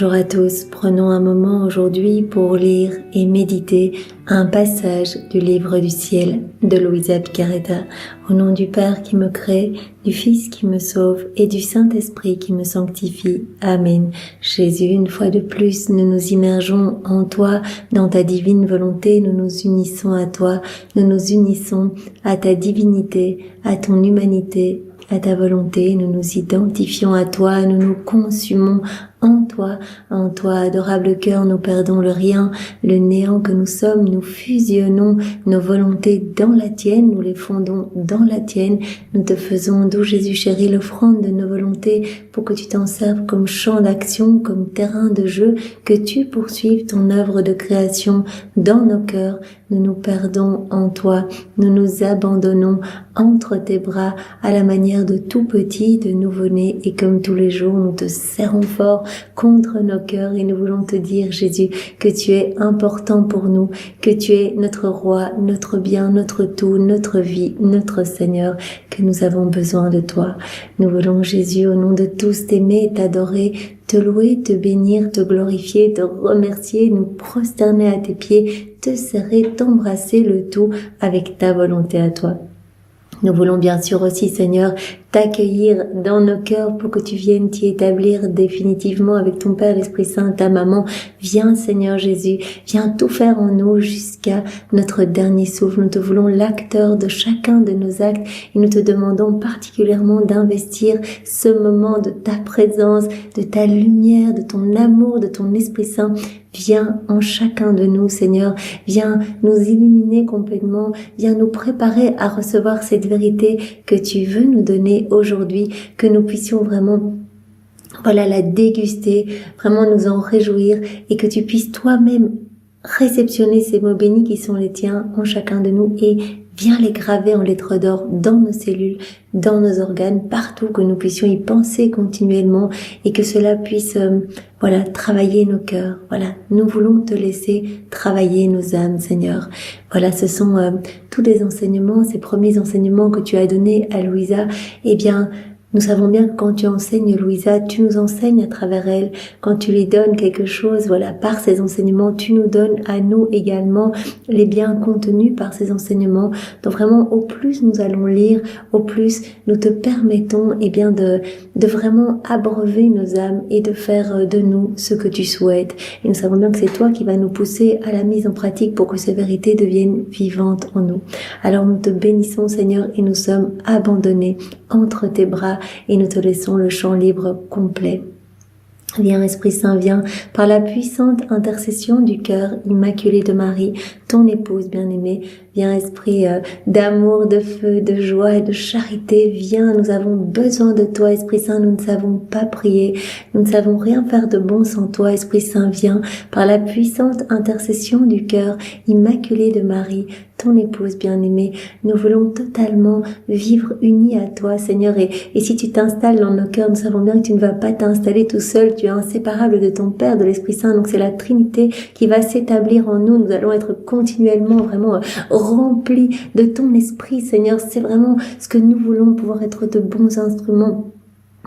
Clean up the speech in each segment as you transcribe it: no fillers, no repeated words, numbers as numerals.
Bonjour à tous, prenons un moment aujourd'hui pour lire et méditer un passage du livre du ciel de Luisa Picarreta. Au nom du Père qui me crée, du Fils qui me sauve et du Saint-Esprit qui me sanctifie. Amen. Jésus, une fois de plus, nous nous immergeons en toi, dans ta divine volonté, nous nous unissons à toi, nous nous unissons à ta divinité, à ton humanité, à ta volonté, nous nous identifions à toi, nous nous consumons en toi, adorable cœur, nous perdons le rien, le néant que nous sommes, nous fusionnons nos volontés dans la tienne, nous les fondons dans la tienne, nous te faisons, doux Jésus chéri, l'offrande de nos volontés pour que tu t'en serves comme champ d'action, comme terrain de jeu, que tu poursuives ton œuvre de création dans nos cœurs. Nous nous perdons en toi, nous nous abandonnons entre tes bras à la manière de tout petit, de nouveau-né, et comme tous les jours, nous te serrons fort contre nos cœurs et nous voulons te dire, Jésus, que tu es important pour nous, que tu es notre roi, notre bien, notre tout, notre vie, notre Seigneur, que nous avons besoin de toi. Nous voulons, Jésus, au nom de tous, t'aimer, t'adorer, te louer, te bénir, te glorifier, te remercier, nous prosterner à tes pieds, te serrer, t'embrasser, le tout avec ta volonté à toi. Nous voulons bien sûr aussi, Seigneur, t'accueillir dans nos cœurs pour que tu viennes t'y établir définitivement avec ton Père, l'Esprit Saint, ta maman. Viens, Seigneur Jésus, viens tout faire en nous jusqu'à notre dernier souffle. Nous te voulons l'acteur de chacun de nos actes et nous te demandons particulièrement d'investir ce moment de ta présence, de ta lumière, de ton amour, de ton Esprit Saint. Viens en chacun de nous, Seigneur. Viens nous illuminer complètement. Viens nous préparer à recevoir cette vérité que tu veux nous donner aujourd'hui, que nous puissions vraiment la déguster, vraiment nous en réjouir et que tu puisses toi-même réceptionner ces mots bénis qui sont les tiens en chacun de nous et viens les graver en lettres d'or dans nos cellules, dans nos organes, partout, que nous puissions y penser continuellement et que cela puisse travailler nos cœurs. Nous voulons te laisser travailler nos âmes, Seigneur. Ce sont tous les enseignements, ces premiers enseignements que tu as donnés à Luisa. Nous savons bien que quand tu enseignes Luisa, tu nous enseignes à travers elle. Quand tu lui donnes quelque chose, par ces enseignements, tu nous donnes à nous également les biens contenus par ces enseignements. Donc vraiment, au plus nous allons lire, au plus nous te permettons, de vraiment abreuver nos âmes et de faire de nous ce que tu souhaites. Et nous savons bien que c'est toi qui vas nous pousser à la mise en pratique pour que ces vérités deviennent vivantes en nous. Alors nous te bénissons, Seigneur, et nous sommes abandonnés entre tes bras et nous te laissons le champ libre complet. Viens Esprit Saint, viens par la puissante intercession du cœur immaculé de Marie, ton épouse bien-aimée. Viens Esprit d'amour, de feu, de joie et de charité. Viens, nous avons besoin de toi Esprit Saint, nous ne savons pas prier, nous ne savons rien faire de bon sans toi Esprit Saint. Viens par la puissante intercession du cœur immaculé de Marie, ton épouse bien-aimée. Nous voulons totalement vivre unis à toi Seigneur et si tu t'installes dans nos cœurs, nous savons bien que tu ne vas pas t'installer tout seul, tu es inséparable de ton Père, de l'Esprit Saint, donc c'est la Trinité qui va s'établir en nous. Nous allons être continuellement vraiment remplis de ton Esprit Seigneur. C'est vraiment ce que nous voulons, pouvoir être de bons instruments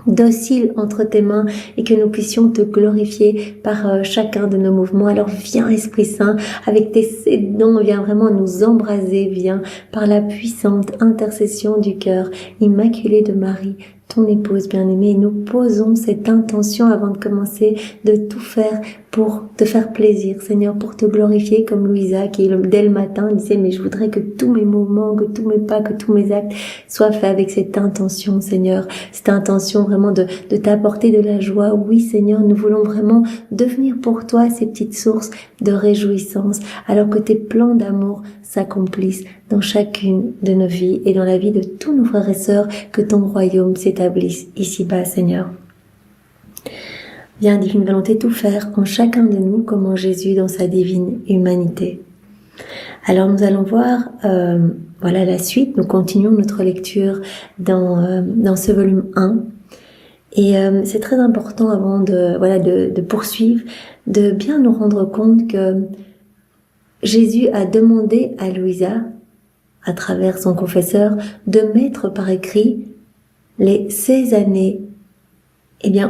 docile entre tes mains et que nous puissions te glorifier par chacun de nos mouvements. Alors viens Esprit Saint avec tes dons, viens vraiment nous embraser, viens par la puissante intercession du cœur immaculé de Marie, ton épouse bien-aimée. Nous posons cette intention avant de commencer de tout faire pour te faire plaisir, Seigneur, pour te glorifier comme Luisa qui, dès le matin, disait « Mais je voudrais que tous mes mouvements, que tous mes pas, que tous mes actes soient faits avec cette intention, Seigneur. » Cette intention vraiment de t'apporter de la joie. Oui, Seigneur, nous voulons vraiment devenir pour toi ces petites sources de réjouissance, alors que tes plans d'amour s'accomplissent dans chacune de nos vies et dans la vie de tous nos frères et sœurs, que ton royaume s'établisse ici-bas, Seigneur. Viens, divine volonté, tout faire en chacun de nous comme en Jésus dans sa divine humanité. Alors nous allons voir la suite. Nous continuons notre lecture dans ce volume 1. Et c'est très important avant de poursuivre, de bien nous rendre compte que Jésus a demandé à Luisa, à travers son confesseur, de mettre par écrit les 16 années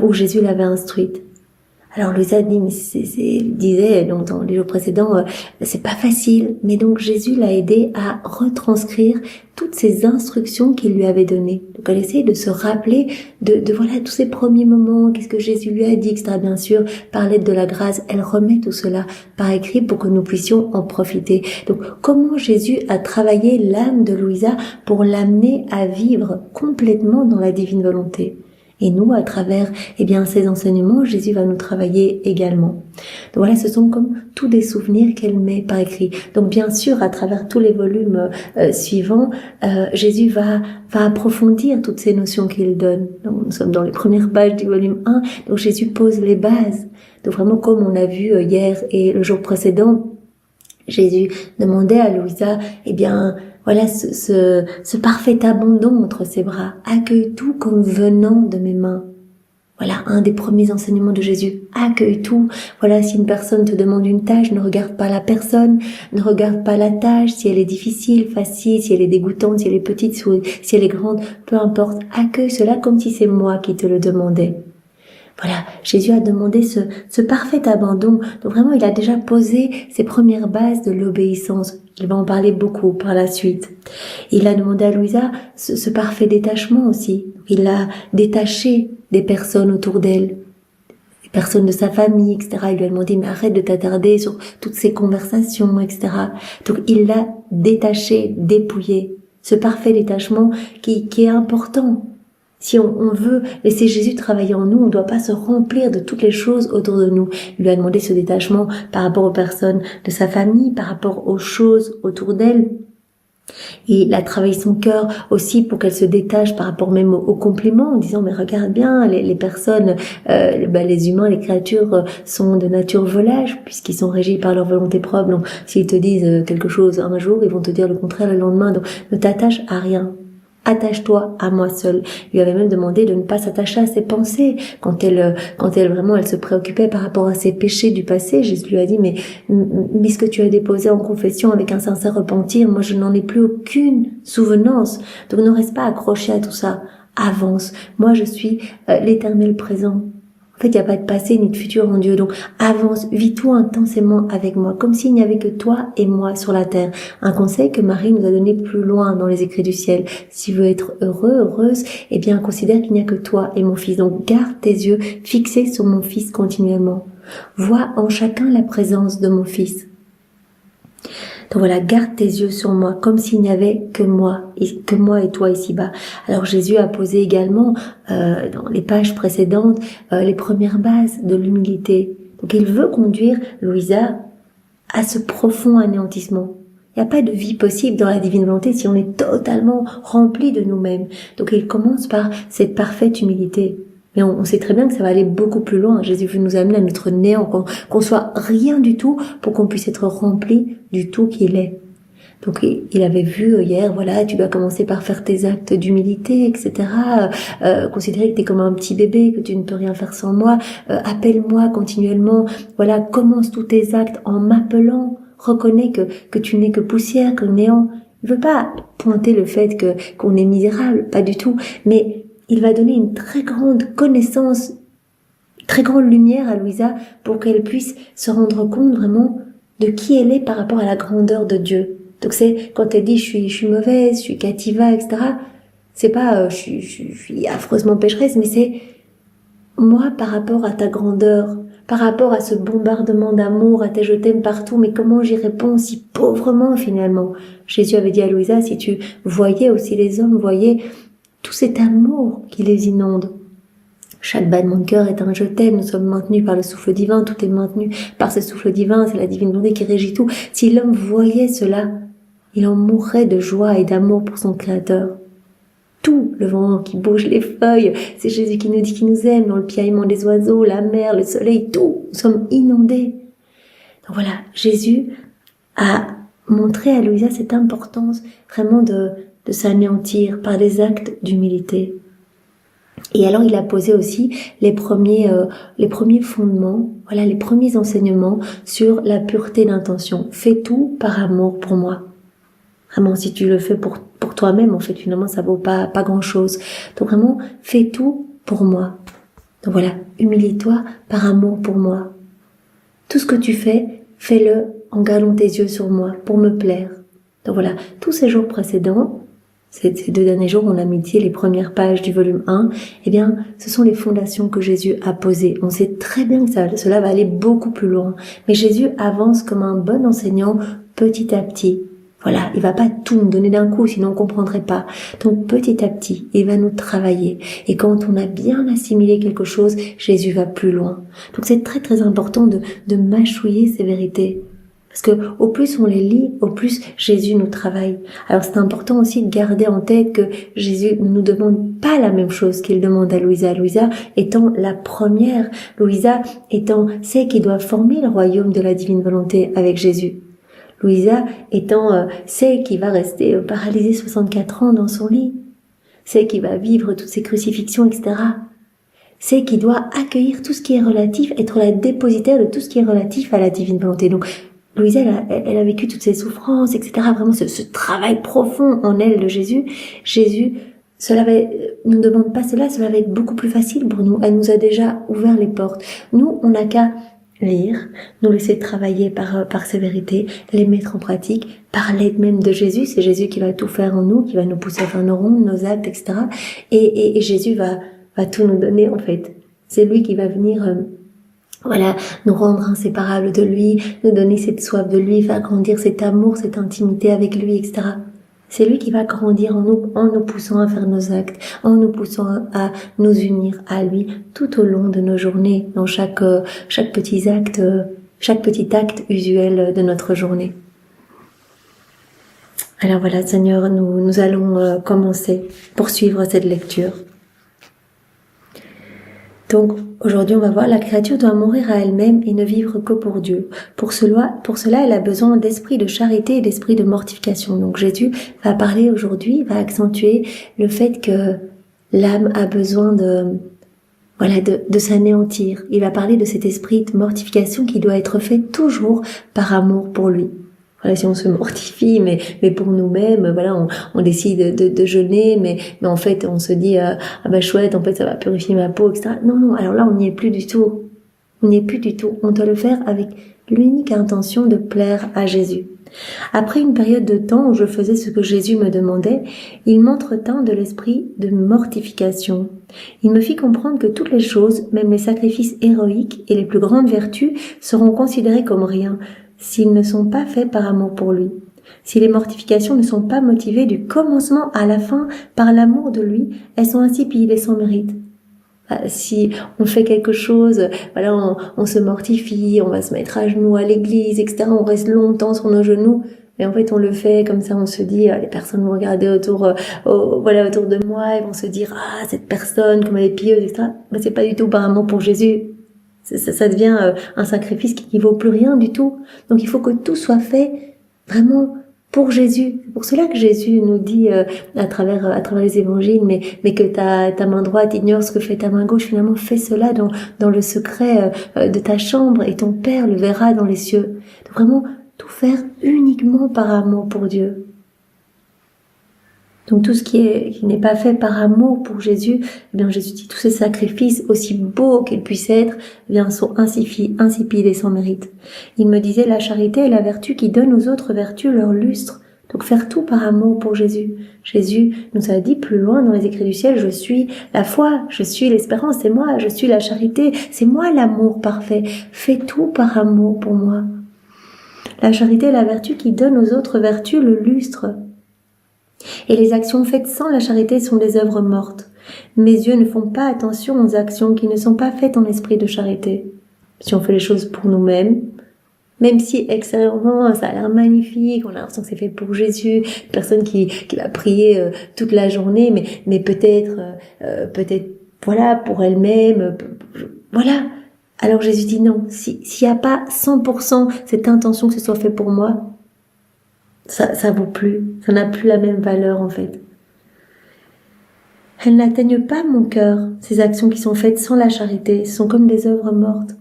où Jésus l'avait instruite. Alors Louisa dit, mais disait donc dans les jours précédents, c'est pas facile. Mais donc Jésus l'a aidé à retranscrire toutes ces instructions qu'il lui avait données. Donc elle essaye de se rappeler de voilà tous ces premiers moments, qu'est-ce que Jésus lui a dit, etc. Bien sûr, par l'aide de la grâce, elle remet tout cela par écrit pour que nous puissions en profiter. Donc comment Jésus a travaillé l'âme de Louisa pour l'amener à vivre complètement dans la divine volonté. Et nous, à travers, ces enseignements, Jésus va nous travailler également. Donc voilà, ce sont comme tous des souvenirs qu'elle met par écrit. Donc bien sûr, à travers tous les volumes suivants, Jésus va approfondir toutes ces notions qu'il donne. Donc, nous sommes dans les premières pages du volume 1, donc Jésus pose les bases. Donc vraiment, comme on a vu hier et le jour précédent, Jésus demandait à Louisa, voilà ce parfait abandon entre ses bras. Accueille tout comme venant de mes mains. Voilà un des premiers enseignements de Jésus. Accueille tout. Voilà, si une personne te demande une tâche, ne regarde pas la personne, ne regarde pas la tâche, si elle est difficile, facile, si elle est dégoûtante, si elle est petite, si elle est grande, peu importe. Accueille cela comme si c'est moi qui te le demandais. Voilà, Jésus a demandé ce parfait abandon. Donc vraiment, il a déjà posé ses premières bases de l'obéissance. Il va en parler beaucoup par la suite. Il a demandé à Louisa ce parfait détachement aussi. Il l'a détaché des personnes autour d'elle, des personnes de sa famille, etc. Il lui a demandé, mais arrête de t'attarder sur toutes ces conversations, etc. Donc il l'a détaché, dépouillé. Ce parfait détachement qui est important. Si on veut laisser Jésus travailler en nous, on ne doit pas se remplir de toutes les choses autour de nous. Il lui a demandé ce détachement par rapport aux personnes de sa famille, par rapport aux choses autour d'elle. Et il a travaillé son cœur aussi pour qu'elle se détache par rapport même aux compliments, en disant mais regarde bien, les personnes, les humains, les créatures sont de nature volage puisqu'ils sont régis par leur volonté propre. Donc s'ils te disent quelque chose un jour, ils vont te dire le contraire le lendemain. Donc ne t'attache à rien. Attache-toi à moi seul. Il lui avait même demandé de ne pas s'attacher à ses pensées. Quand elle se préoccupait par rapport à ses péchés du passé, Jésus lui a dit, mais ce que tu as déposé en confession avec un sincère repentir, moi je n'en ai plus aucune souvenance. Donc ne reste pas accroché à tout ça. Avance. Moi je suis l'Éternel présent. En fait, il n'y a pas de passé ni de futur en Dieu. Donc, avance, vis-toi intensément avec moi, comme s'il n'y avait que toi et moi sur la terre. Un conseil que Marie nous a donné plus loin dans les écrits du ciel. Si tu veux être heureux, heureuse, considère qu'il n'y a que toi et mon fils. Donc, garde tes yeux fixés sur mon fils continuellement. Vois en chacun la présence de mon fils. Donc voilà, garde tes yeux sur moi, comme s'il n'y avait que moi et toi ici-bas. Alors Jésus a posé également, dans les pages précédentes, les premières bases de l'humilité. Donc il veut conduire Louisa à ce profond anéantissement. Il n'y a pas de vie possible dans la divine volonté si on est totalement rempli de nous-mêmes. Donc il commence par cette parfaite humilité. Mais on sait très bien que ça va aller beaucoup plus loin. Jésus veut nous amener à notre néant, qu'on soit rien du tout pour qu'on puisse être rempli du tout qu'il est. Donc il avait vu hier, voilà, tu dois commencer par faire tes actes d'humilité, etc. Considérer que tu es comme un petit bébé, que tu ne peux rien faire sans moi. Appelle-moi continuellement. Voilà, commence tous tes actes en m'appelant. Reconnais que tu n'es que poussière, que néant. Il veut pas pointer le fait qu'on est misérable, pas du tout. Mais il va donner une très grande connaissance, très grande lumière à Louisa pour qu'elle puisse se rendre compte vraiment de qui elle est par rapport à la grandeur de Dieu. Donc c'est quand elle dit je suis mauvaise, je suis cativa, etc. C'est pas je suis affreusement pécheresse, mais c'est moi par rapport à ta grandeur, par rapport à ce bombardement d'amour, à tes je t'aime partout, mais comment j'y réponds si pauvrement finalement. Jésus avait dit à Louisa, si tu voyais aussi les hommes, voyez tout cet amour qui les inonde. Chaque battement de cœur est un je t'aime, nous sommes maintenus par le souffle divin, tout est maintenu par ce souffle divin, c'est la divine volonté qui régit tout. Si l'homme voyait cela, il en mourrait de joie et d'amour pour son Créateur. Tout, le vent qui bouge les feuilles, c'est Jésus qui nous dit qu'il nous aime, dans le piaillement des oiseaux, la mer, le soleil, tout, nous sommes inondés. Donc voilà, Jésus a montré à Louisa cette importance vraiment de s'anéantir par des actes d'humilité. Et alors il a posé aussi les premiers fondements, voilà, les premiers enseignements sur la pureté d'intention. Fais tout par amour pour moi. Vraiment, si tu le fais pour toi-même, en fait, finalement, ça vaut pas grand chose. Donc vraiment, fais tout pour moi. Donc voilà, humilie-toi par amour pour moi. Tout ce que tu fais, fais-le en gardant tes yeux sur moi, pour me plaire. Donc voilà, tous ces jours précédents, ces 2 derniers jours, on a médité les premières pages du volume 1, eh bien, ce sont les fondations que Jésus a posées. On sait très bien que cela va aller beaucoup plus loin. Mais Jésus avance comme un bon enseignant, petit à petit. Voilà, il va pas tout nous donner d'un coup, sinon on comprendrait pas. Donc petit à petit, il va nous travailler. Et quand on a bien assimilé quelque chose, Jésus va plus loin. Donc c'est très très important de mâchouiller ces vérités. Parce que au plus on les lit, au plus Jésus nous travaille. Alors c'est important aussi de garder en tête que Jésus ne nous demande pas la même chose qu'il demande à Louisa. Louisa étant la première, Louisa étant celle qui doit former le royaume de la divine volonté avec Jésus. Louisa étant celle qui va rester paralysée 64 ans dans son lit, celle qui va vivre toutes ces crucifixions, etc. Celle qui doit accueillir tout ce qui est relatif, être la dépositaire de tout ce qui est relatif à la divine volonté. Donc, Louisa, elle a vécu toutes ces souffrances, etc. Vraiment, ce travail profond en elle de Jésus. Jésus, nous demande pas cela va être beaucoup plus facile pour nous. Elle nous a déjà ouvert les portes. Nous, on n'a qu'à lire, nous laisser travailler par ces vérités, les mettre en pratique, par l'aide même de Jésus. C'est Jésus qui va tout faire en nous, qui va nous pousser à faire nos rondes, nos actes, etc. Et Jésus va tout nous donner, en fait. C'est lui qui va venir, nous rendre inséparables de lui, nous donner cette soif de lui, faire grandir cet amour, cette intimité avec lui, etc. C'est lui qui va grandir en nous poussant à faire nos actes, en nous poussant à nous unir à lui tout au long de nos journées, dans chaque petit acte usuel de notre journée. Alors voilà, Seigneur, nous allons poursuivre cette lecture. Donc, aujourd'hui, on va voir, la créature doit mourir à elle-même et ne vivre que pour Dieu. Pour cela, elle a besoin d'esprit de charité et d'esprit de mortification. Donc, Jésus va parler aujourd'hui, va accentuer le fait que l'âme a besoin de s'anéantir. Il va parler de cet esprit de mortification qui doit être fait toujours par amour pour lui. Voilà, si on se mortifie, mais pour nous-mêmes, voilà, on décide de jeûner, mais en fait, on se dit, chouette, en fait, ça va purifier ma peau, etc. Non, alors là, on n'y est plus du tout. On n'y est plus du tout. On doit le faire avec l'unique intention de plaire à Jésus. Après une période de temps où je faisais ce que Jésus me demandait, il m'entretint de l'esprit de mortification. Il me fit comprendre que toutes les choses, même les sacrifices héroïques et les plus grandes vertus, seront considérées comme rien, s'ils ne sont pas faits par amour pour lui. Si les mortifications ne sont pas motivées du commencement à la fin par l'amour de lui, elles sont insipides et sans mérite. Si on fait quelque chose, on se mortifie, on va se mettre à genoux à l'église, etc. On reste longtemps sur nos genoux, mais en fait on le fait comme ça, on se dit, les personnes vont regarder autour de moi, et vont se dire, cette personne, comme elle est pieuse, etc. C'est pas du tout par amour pour Jésus. Ça devient un sacrifice qui ne vaut plus rien du tout. Donc il faut que tout soit fait vraiment pour Jésus. C'est pour cela que Jésus nous dit à travers les évangiles, mais que ta main droite ignore ce que fait ta main gauche. Finalement, fais cela dans le secret de ta chambre, et ton Père le verra dans les cieux. Donc vraiment tout faire uniquement par amour pour Dieu. Donc tout ce qui n'est pas fait par amour pour Jésus, eh bien Jésus dit tous ces sacrifices, aussi beaux qu'ils puissent être, eh bien sont insipides et sans mérite. Il me disait, la charité est la vertu qui donne aux autres vertus leur lustre. Donc faire tout par amour pour Jésus. Jésus nous a dit plus loin dans les écrits du ciel, je suis la foi, je suis l'espérance, c'est moi, je suis la charité, c'est moi l'amour parfait. Fais tout par amour pour moi. La charité est la vertu qui donne aux autres vertus le lustre. Et les actions faites sans la charité sont des œuvres mortes. Mes yeux ne font pas attention aux actions qui ne sont pas faites en esprit de charité. Si on fait les choses pour nous-mêmes, même si extérieurement ça a l'air magnifique, on a l'impression que c'est fait pour Jésus, personne qui va prier toute la journée, mais peut-être pour elle-même, voilà. Alors Jésus dit non, s'il n'y a pas 100% cette intention que ce soit fait pour moi, ça vaut plus, ça n'a plus la même valeur en fait. Elles n'atteignent pas mon cœur, ces actions qui sont faites sans la charité, sont comme des œuvres mortes.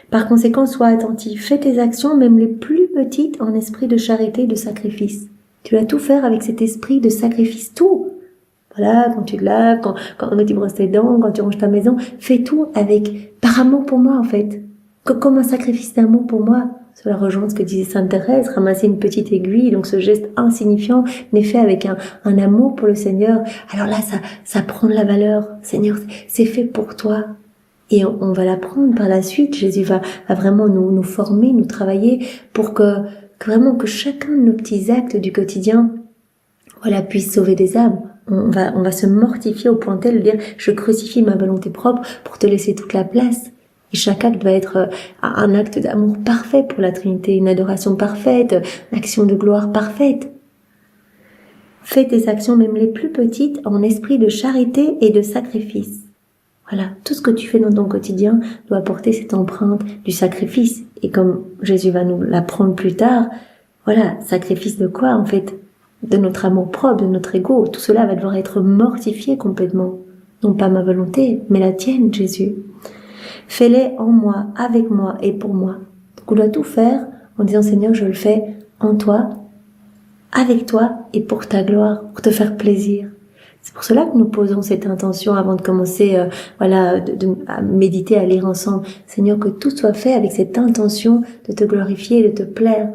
Par conséquent, sois attentif, fais tes actions, même les plus petites, en esprit de charité et de sacrifice. Tu dois tout faire avec cet esprit de sacrifice, tout. Voilà, quand tu te laves, quand tu brosses tes dents, quand tu ranges ta maison, fais tout par amour pour moi, en fait. Comme un sacrifice d'amour pour moi. Cela rejoint ce que disait Sainte Thérèse, ramasser une petite aiguille, donc ce geste insignifiant, mais fait avec un amour pour le Seigneur. Alors là, ça prend de la valeur. Seigneur, c'est fait pour toi. Et on va l'apprendre par la suite. Jésus va vraiment nous former, nous travailler pour que vraiment que chacun de nos petits actes du quotidien, voilà, puisse sauver des âmes. On va se mortifier au point tel de dire, je crucifie ma volonté propre pour te laisser toute la place. Et chaque acte va être un acte d'amour parfait pour la Trinité, une adoration parfaite, une action de gloire parfaite. Fais tes actions, même les plus petites, en esprit de charité et de sacrifice. Voilà, tout ce que tu fais dans ton quotidien doit porter cette empreinte du sacrifice. Et comme Jésus va nous l'apprendre plus tard, voilà, sacrifice de quoi en fait? De notre amour propre, de notre ego. Tout cela va devoir être mortifié complètement. Non pas ma volonté, mais la tienne, Jésus. Fais-les en moi, avec moi et pour moi. Donc on doit tout faire en disant Seigneur, je le fais en toi, avec toi et pour ta gloire, pour te faire plaisir. C'est pour cela que nous posons cette intention avant de commencer, à méditer, à lire ensemble. Seigneur, que tout soit fait avec cette intention de te glorifier et de te plaire.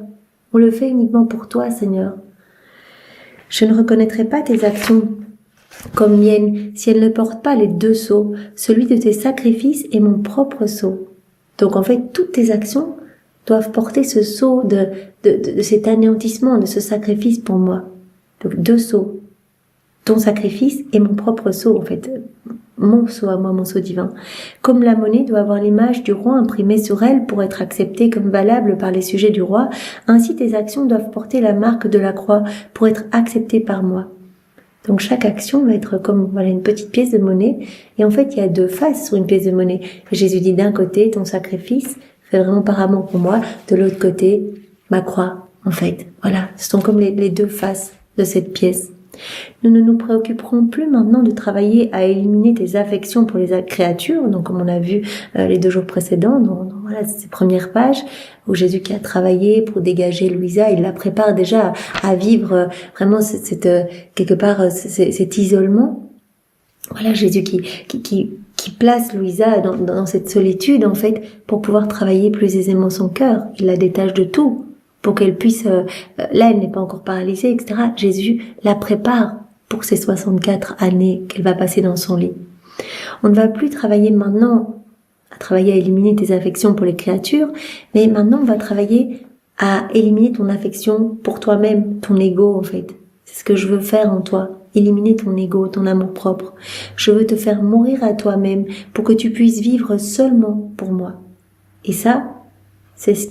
On le fait uniquement pour toi, Seigneur. Je ne reconnaîtrai pas tes actions comme miennes si elles ne portent pas les deux sceaux, celui de tes sacrifices et mon propre sceau. Donc en fait, toutes tes actions doivent porter ce sceau de cet anéantissement, de ce sacrifice pour moi. Donc 2 sceaux. Ton sacrifice et mon propre sceau, en fait, mon sceau à moi, mon sceau divin. Comme la monnaie doit avoir l'image du roi imprimée sur elle pour être acceptée comme valable par les sujets du roi, ainsi tes actions doivent porter la marque de la croix pour être acceptées par moi. Donc chaque action va être comme une petite pièce de monnaie, et en fait il y a 2 faces sur une pièce de monnaie. Et Jésus dit d'un côté ton sacrifice fait vraiment par amour pour moi, de l'autre côté ma croix, en fait. Voilà, ce sont comme les 2 faces de cette pièce. Nous ne nous préoccuperons plus maintenant de travailler à éliminer tes affections pour les créatures, donc comme on a vu les 2 jours précédents, dans ces premières pages, où Jésus qui a travaillé pour dégager Louisa, il la prépare déjà à vivre vraiment quelque part cet isolement. Voilà, Jésus qui place Louisa dans cette solitude, en fait, pour pouvoir travailler plus aisément son cœur. Il la détache de tout, pour qu'elle puisse, là elle n'est pas encore paralysée, etc. Jésus la prépare pour ces 64 années qu'elle va passer dans son lit. On ne va plus travailler maintenant à éliminer tes affections pour les créatures, mais maintenant on va travailler à éliminer ton affection pour toi-même, ton ego en fait. C'est ce que je veux faire en toi, éliminer ton ego, ton amour propre. Je veux te faire mourir à toi-même pour que tu puisses vivre seulement pour moi. Et ça, c'est ce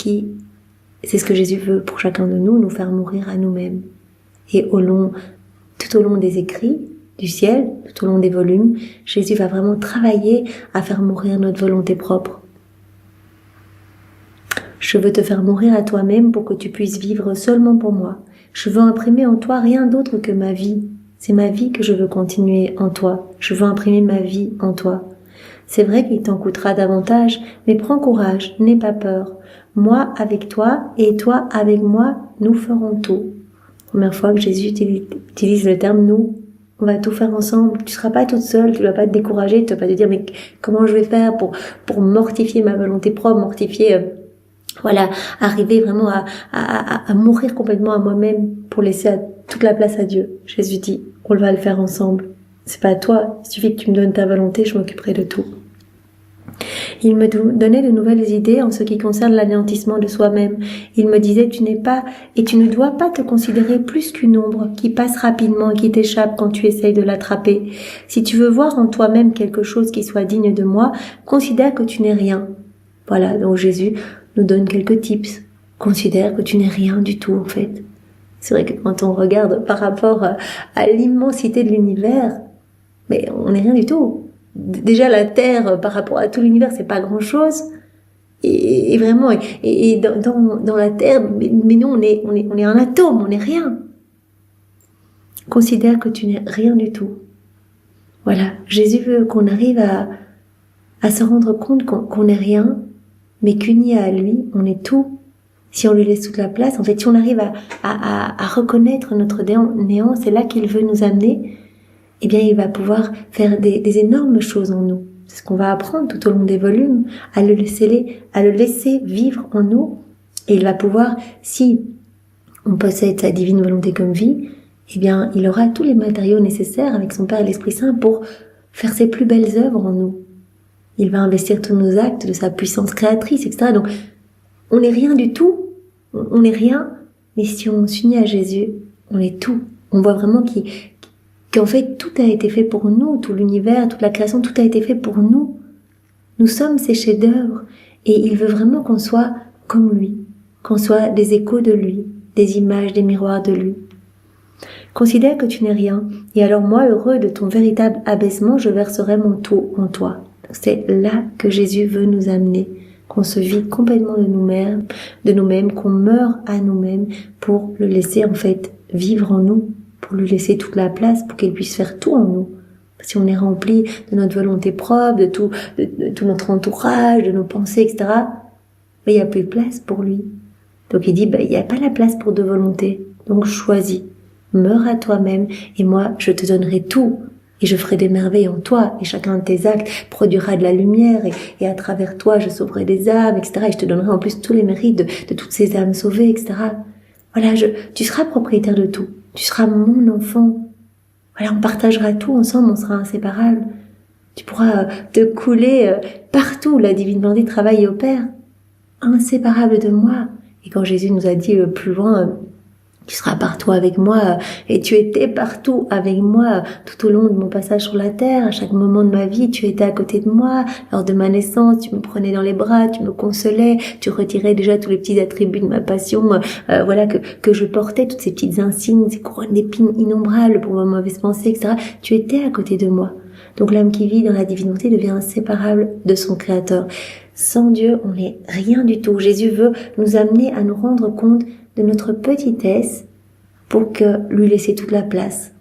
que Jésus veut pour chacun de nous faire mourir à nous-mêmes. Et tout au long des écrits du ciel, tout au long des volumes, Jésus va vraiment travailler à faire mourir notre volonté propre. Je veux te faire mourir à toi-même pour que tu puisses vivre seulement pour moi. Je veux imprimer en toi rien d'autre que ma vie. C'est ma vie que je veux continuer en toi. Je veux imprimer ma vie en toi. C'est vrai qu'il t'en coûtera davantage, mais prends courage, n'aie pas peur. Moi avec toi et toi avec moi, nous ferons tout. Première fois que Jésus utilise le terme nous, on va tout faire ensemble. Tu seras pas toute seule, tu vas pas te décourager, tu vas pas te dire mais comment je vais faire pour mortifier ma volonté propre, arriver vraiment à mourir complètement à moi-même pour laisser toute la place à Dieu. Jésus dit, on va le faire ensemble. C'est pas à toi, il suffit que tu me donnes ta volonté, je m'occuperai de tout. Il me donnait de nouvelles idées en ce qui concerne l'anéantissement de soi-même. Il me disait, tu n'es pas et tu ne dois pas te considérer plus qu'une ombre qui passe rapidement et qui t'échappe quand tu essayes de l'attraper. Si tu veux voir en toi-même quelque chose qui soit digne de moi, considère que tu n'es rien. Voilà, donc Jésus nous donne quelques tips. Considère que tu n'es rien du tout, en fait. C'est vrai que quand on regarde par rapport à l'immensité de l'univers, mais on n'est rien du tout. Déjà la Terre par rapport à tout l'univers, c'est pas grand-chose. Et vraiment, dans la Terre, mais nous on est un atome, on n'est rien. Considère que tu n'es rien du tout. Voilà, Jésus veut qu'on arrive à se rendre compte qu'on n'est rien, mais qu'unis à lui, on est tout. Si on lui laisse toute la place, en fait, si on arrive à reconnaître notre néant, c'est là qu'il veut nous amener. eh bien il va pouvoir faire des énormes choses en nous. C'est ce qu'on va apprendre tout au long des volumes, à le laisser vivre en nous. Et il va pouvoir, si on possède sa divine volonté comme vie, eh bien il aura tous les matériaux nécessaires avec son Père et l'Esprit Saint pour faire ses plus belles œuvres en nous. Il va investir tous nos actes de sa puissance créatrice, etc. Donc, on n'est rien du tout, on n'est rien, mais si on s'unit à Jésus, on est tout. On voit vraiment qu'en fait, tout a été fait pour nous, tout l'univers, toute la création, tout a été fait pour nous. Nous sommes ses chefs-d'œuvre, et il veut vraiment qu'on soit comme lui, qu'on soit des échos de lui, des images, des miroirs de lui. Considère que tu n'es rien, et alors moi, heureux de ton véritable abaissement, je verserai mon tout en toi. C'est là que Jésus veut nous amener, qu'on se vide complètement de nous-mêmes, qu'on meure à nous-mêmes pour le laisser en fait vivre en nous, pour lui laisser toute la place, pour qu'il puisse faire tout en nous. Si on est rempli de notre volonté propre, de tout notre entourage, de nos pensées, etc., il n'y a plus de place pour lui. Donc il dit, il n'y a pas la place pour deux volontés, donc choisis, meurs à toi-même, et moi je te donnerai tout. Et je ferai des merveilles en toi, et chacun de tes actes produira de la lumière, et à travers toi, je sauverai des âmes, etc. Et je te donnerai en plus tous les mérites de toutes ces âmes sauvées, etc. Voilà, tu seras propriétaire de tout. Tu seras mon enfant. Voilà, on partagera tout ensemble, on sera inséparables. Tu pourras te couler partout où la divine volonté travaille et opère. Inséparable de moi. Et quand Jésus nous a dit plus loin, tu seras partout avec moi, et tu étais partout avec moi tout au long de mon passage sur la terre, à chaque moment de ma vie, tu étais à côté de moi, lors de ma naissance, tu me prenais dans les bras, tu me consolais, tu retirais déjà tous les petits attributs de ma passion, voilà, que je portais, toutes ces petites insignes, ces couronnes d'épines innombrables pour ma mauvaise pensée, etc. Tu étais à côté de moi. Donc l'homme qui vit dans la divinité devient inséparable de son Créateur. Sans Dieu, on n'est rien du tout. Jésus veut nous amener à nous rendre compte de notre petitesse pour que lui laisser toute la place,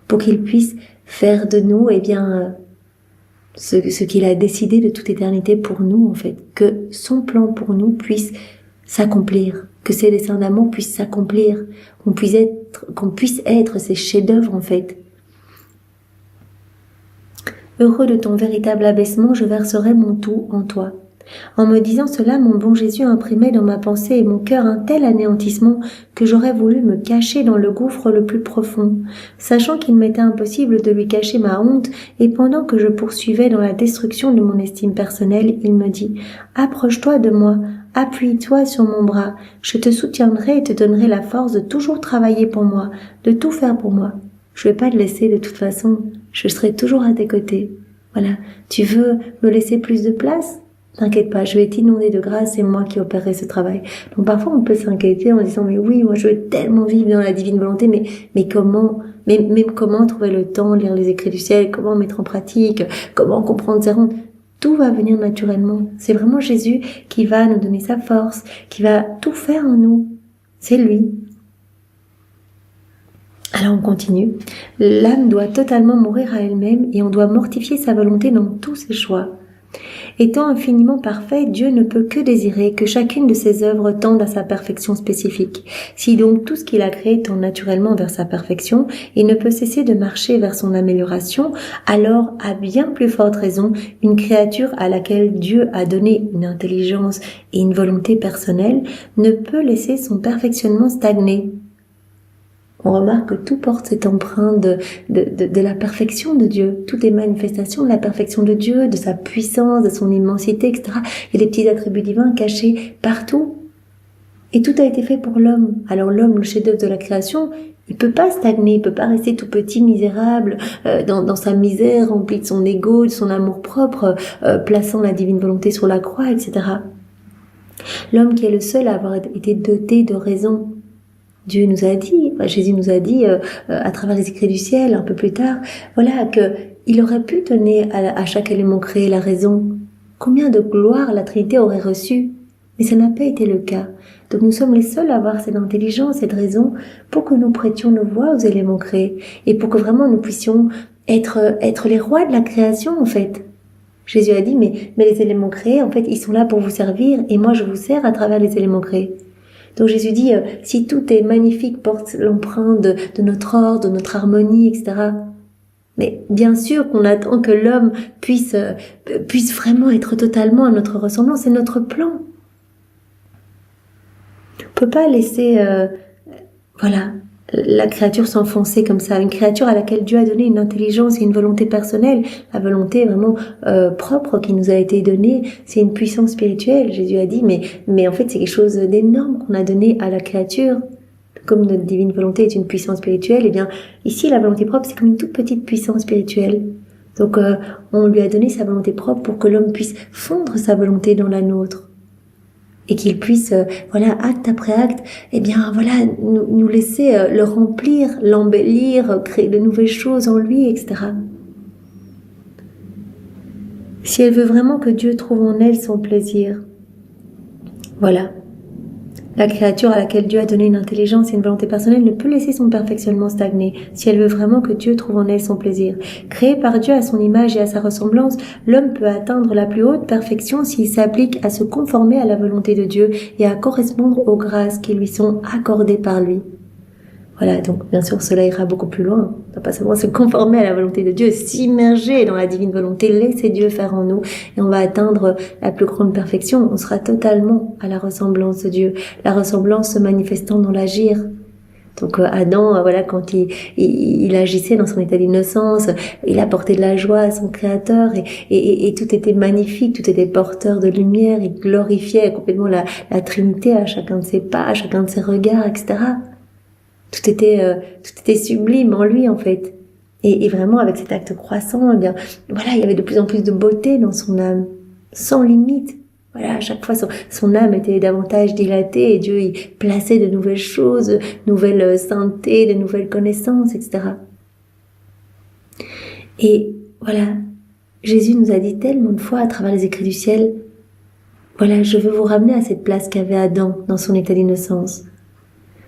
pour qu'il puisse faire de nous, ce qu'il a décidé de toute éternité pour nous, en fait, que son plan pour nous puisse s'accomplir, que ses desseins d'amour puissent s'accomplir, qu'on puisse être ses chefs-d'œuvre, en fait. Heureux de ton véritable abaissement, je verserai mon tout en toi. En me disant cela, mon bon Jésus imprimait dans ma pensée et mon cœur un tel anéantissement que j'aurais voulu me cacher dans le gouffre le plus profond, sachant qu'il m'était impossible de lui cacher ma honte, et pendant que je poursuivais dans la destruction de mon estime personnelle, il me dit « Approche-toi de moi, appuie-toi sur mon bras, je te soutiendrai et te donnerai la force de toujours travailler pour moi, de tout faire pour moi. Je ne vais pas te laisser de toute façon, je serai toujours à tes côtés. Voilà, tu veux me laisser plus de place ? T'inquiète pas, je vais t'inonder de grâce, c'est moi qui opérerai ce travail. » Donc parfois on peut s'inquiéter en disant « Mais oui, moi je veux tellement vivre dans la divine volonté, mais comment trouver le temps, lire les écrits du ciel, comment mettre en pratique, comment comprendre ses rondes ?» Tout va venir naturellement. C'est vraiment Jésus qui va nous donner sa force, qui va tout faire en nous. C'est lui. Alors on continue. L'âme doit totalement mourir à elle-même et on doit mortifier sa volonté dans tous ses choix. Étant infiniment parfait, Dieu ne peut que désirer que chacune de ses œuvres tende à sa perfection spécifique. Si donc tout ce qu'il a créé tend naturellement vers sa perfection et ne peut cesser de marcher vers son amélioration, alors, à bien plus forte raison, une créature à laquelle Dieu a donné une intelligence et une volonté personnelle ne peut laisser son perfectionnement stagner. On remarque que tout porte cette empreinte de la perfection de Dieu. Tout est manifestation de la perfection de Dieu, de sa puissance, de son immensité, etc. Il y a des petits attributs divins cachés partout. Et tout a été fait pour l'homme. Alors l'homme, le chef-d'œuvre de la création, il peut pas stagner, il peut pas rester tout petit, misérable, dans sa misère, rempli de son ego, de son amour propre, plaçant la divine volonté sur la croix, etc. L'homme qui est le seul à avoir été doté de raison. Dieu nous a dit, Jésus nous a dit à travers les écrits du ciel un peu plus tard, voilà, que il aurait pu donner à chaque élément créé la raison. Combien de gloire la Trinité aurait reçu, mais ça n'a pas été le cas. Donc nous sommes les seuls à avoir cette intelligence, cette raison, pour que nous prêtions nos voix aux éléments créés et pour que vraiment nous puissions être les rois de la création en fait. Jésus a dit, mais les éléments créés, en fait, ils sont là pour vous servir et moi je vous sers à travers les éléments créés. Donc Jésus dit, si tout est magnifique, porte l'empreinte de notre ordre, de notre harmonie, etc. Mais bien sûr qu'on attend que l'homme puisse vraiment être totalement à notre ressemblance, c'est notre plan. On peut pas laisser, la créature s'enfoncer comme ça. Une créature à laquelle Dieu a donné une intelligence et une volonté personnelle, la volonté vraiment propre qui nous a été donnée, c'est une puissance spirituelle. Jésus a dit, mais en fait c'est quelque chose d'énorme qu'on a donné à la créature. Comme notre divine volonté est une puissance spirituelle, et bien ici la volonté propre c'est comme une toute petite puissance spirituelle. Donc on lui a donné sa volonté propre pour que l'homme puisse fondre sa volonté dans la nôtre. Et qu'il puisse, acte après acte, nous laisser le remplir, l'embellir, créer de nouvelles choses en lui, etc. Si elle veut vraiment que Dieu trouve en elle son plaisir, la créature à laquelle Dieu a donné une intelligence et une volonté personnelle ne peut laisser son perfectionnement stagner si elle veut vraiment que Dieu trouve en elle son plaisir. Créé par Dieu à son image et à sa ressemblance, l'homme peut atteindre la plus haute perfection s'il s'applique à se conformer à la volonté de Dieu et à correspondre aux grâces qui lui sont accordées par lui. Donc bien sûr cela ira beaucoup plus loin. On ne va pas seulement se conformer à la volonté de Dieu, s'immerger dans la divine volonté, laisser Dieu faire en nous et on va atteindre la plus grande perfection. On sera totalement à la ressemblance de Dieu, la ressemblance se manifestant dans l'agir. Donc Adam, quand il agissait dans son état d'innocence, il apportait de la joie à son Créateur et tout était magnifique, tout était porteur de lumière, il glorifiait complètement la Trinité à chacun de ses pas, à chacun de ses regards, etc. Tout était sublime en lui en fait. Et vraiment avec cet acte croissant, il y avait de plus en plus de beauté dans son âme, sans limite. À chaque fois son âme était davantage dilatée et Dieu y plaçait de nouvelles choses, de nouvelles saintetés, de nouvelles connaissances, etc. Et Jésus nous a dit tellement de fois à travers les écrits du ciel, je veux vous ramener à cette place qu'avait Adam dans son état d'innocence.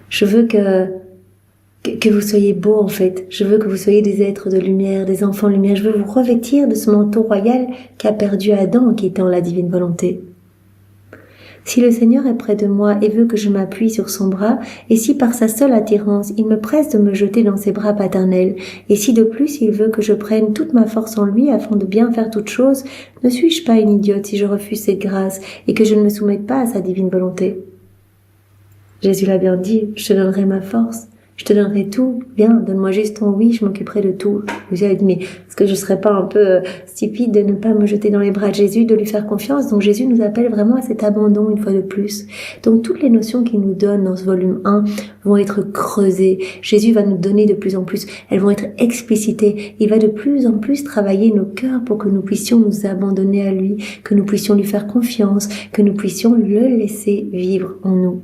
Je veux que vous soyez beaux en fait. Je veux que vous soyez des êtres de lumière, des enfants de lumière. Je veux vous revêtir de ce manteau royal qu'a perdu Adam qui était en la divine volonté. Si le Seigneur est près de moi et veut que je m'appuie sur son bras, et si par sa seule attirance il me presse de me jeter dans ses bras paternels, et si de plus il veut que je prenne toute ma force en lui afin de bien faire toutes choses, ne suis-je pas une idiote si je refuse cette grâce et que je ne me soumette pas à sa divine volonté? Jésus l'a bien dit, je te donnerai ma force. Je te donnerai tout, bien, donne-moi juste ton oui, je m'occuperai de tout. Jésus a dit, mais est-ce que je serais pas un peu stupide de ne pas me jeter dans les bras de Jésus, de lui faire confiance? Donc Jésus nous appelle vraiment à cet abandon une fois de plus. Donc toutes les notions qu'il nous donne dans ce volume 1 vont être creusées. Jésus va nous donner de plus en plus, elles vont être explicitées. Il va de plus en plus travailler nos cœurs pour que nous puissions nous abandonner à lui, que nous puissions lui faire confiance, que nous puissions le laisser vivre en nous.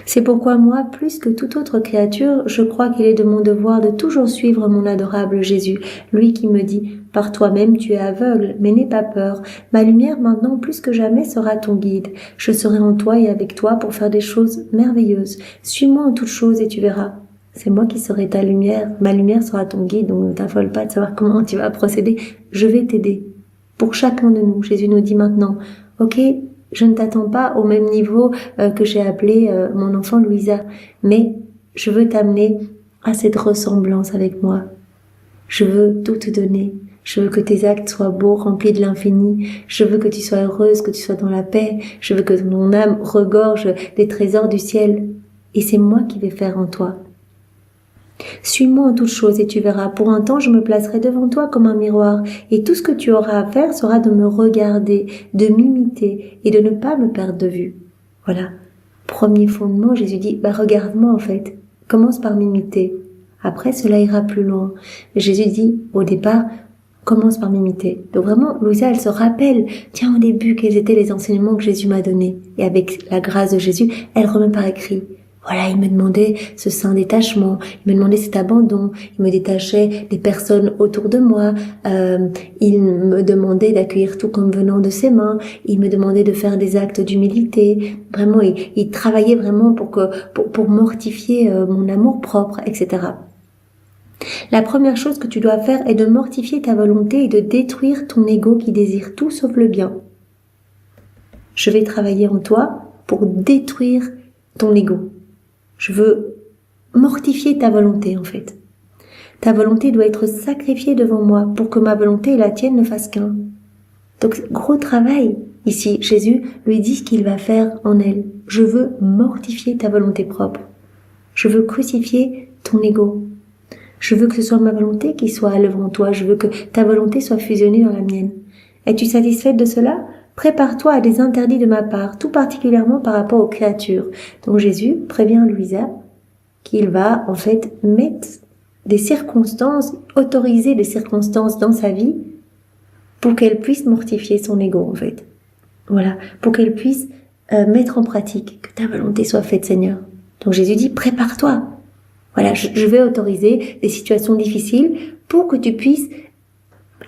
C'est pourquoi moi, plus que toute autre créature, je crois qu'il est de mon devoir de toujours suivre mon adorable Jésus, lui qui me dit « Par toi-même tu es aveugle, mais n'aie pas peur. Ma lumière maintenant plus que jamais sera ton guide. Je serai en toi et avec toi pour faire des choses merveilleuses. Suis-moi en toutes choses et tu verras. » C'est moi qui serai ta lumière, ma lumière sera ton guide, donc ne t'affole pas de savoir comment tu vas procéder. Je vais t'aider. Pour chacun de nous, Jésus nous dit maintenant « Ok, je ne t'attends pas au même niveau que j'ai appelé mon enfant Louisa, mais je veux t'amener à cette ressemblance avec moi. Je veux tout te donner. Je veux que tes actes soient beaux, remplis de l'infini. Je veux que tu sois heureuse, que tu sois dans la paix. Je veux que ton âme regorge des trésors du ciel. Et c'est moi qui vais faire en toi. Suis-moi en toutes choses et tu verras. Pour un temps, je me placerai devant toi comme un miroir. Et tout ce que tu auras à faire sera de me regarder, de m'imiter et de ne pas me perdre de vue. Premier fondement, Jésus dit, regarde-moi en fait. Commence par m'imiter. Après, cela ira plus loin. Jésus dit, au départ, commence par m'imiter. Donc vraiment, Louisa, elle se rappelle, au début, quels étaient les enseignements que Jésus m'a donnés. Et avec la grâce de Jésus, elle remet par écrit. Il me demandait ce saint détachement, il me demandait cet abandon, il me détachait des personnes autour de moi, il me demandait d'accueillir tout comme venant de ses mains, il me demandait de faire des actes d'humilité. Vraiment, il travaillait vraiment pour mortifier mon amour propre, etc. La première chose que tu dois faire est de mortifier ta volonté et de détruire ton ego qui désire tout sauf le bien. Je vais travailler en toi pour détruire ton ego. Je veux mortifier ta volonté, en fait. Ta volonté doit être sacrifiée devant moi pour que ma volonté et la tienne ne fassent qu'un. Donc, gros travail. Ici, Jésus lui dit ce qu'il va faire en elle. Je veux mortifier ta volonté propre. Je veux crucifier ton ego. Je veux que ce soit ma volonté qui soit à l'œuvre en toi. Je veux que ta volonté soit fusionnée dans la mienne. Es-tu satisfaite de cela? Prépare-toi à des interdits de ma part, tout particulièrement par rapport aux créatures. Donc Jésus prévient Louisa qu'il va en fait mettre des circonstances, autoriser des circonstances dans sa vie pour qu'elle puisse mortifier son ego en fait. Voilà, pour qu'elle puisse mettre en pratique que ta volonté soit faite, Seigneur. Donc Jésus dit, prépare-toi. Voilà, je vais autoriser des situations difficiles pour que tu puisses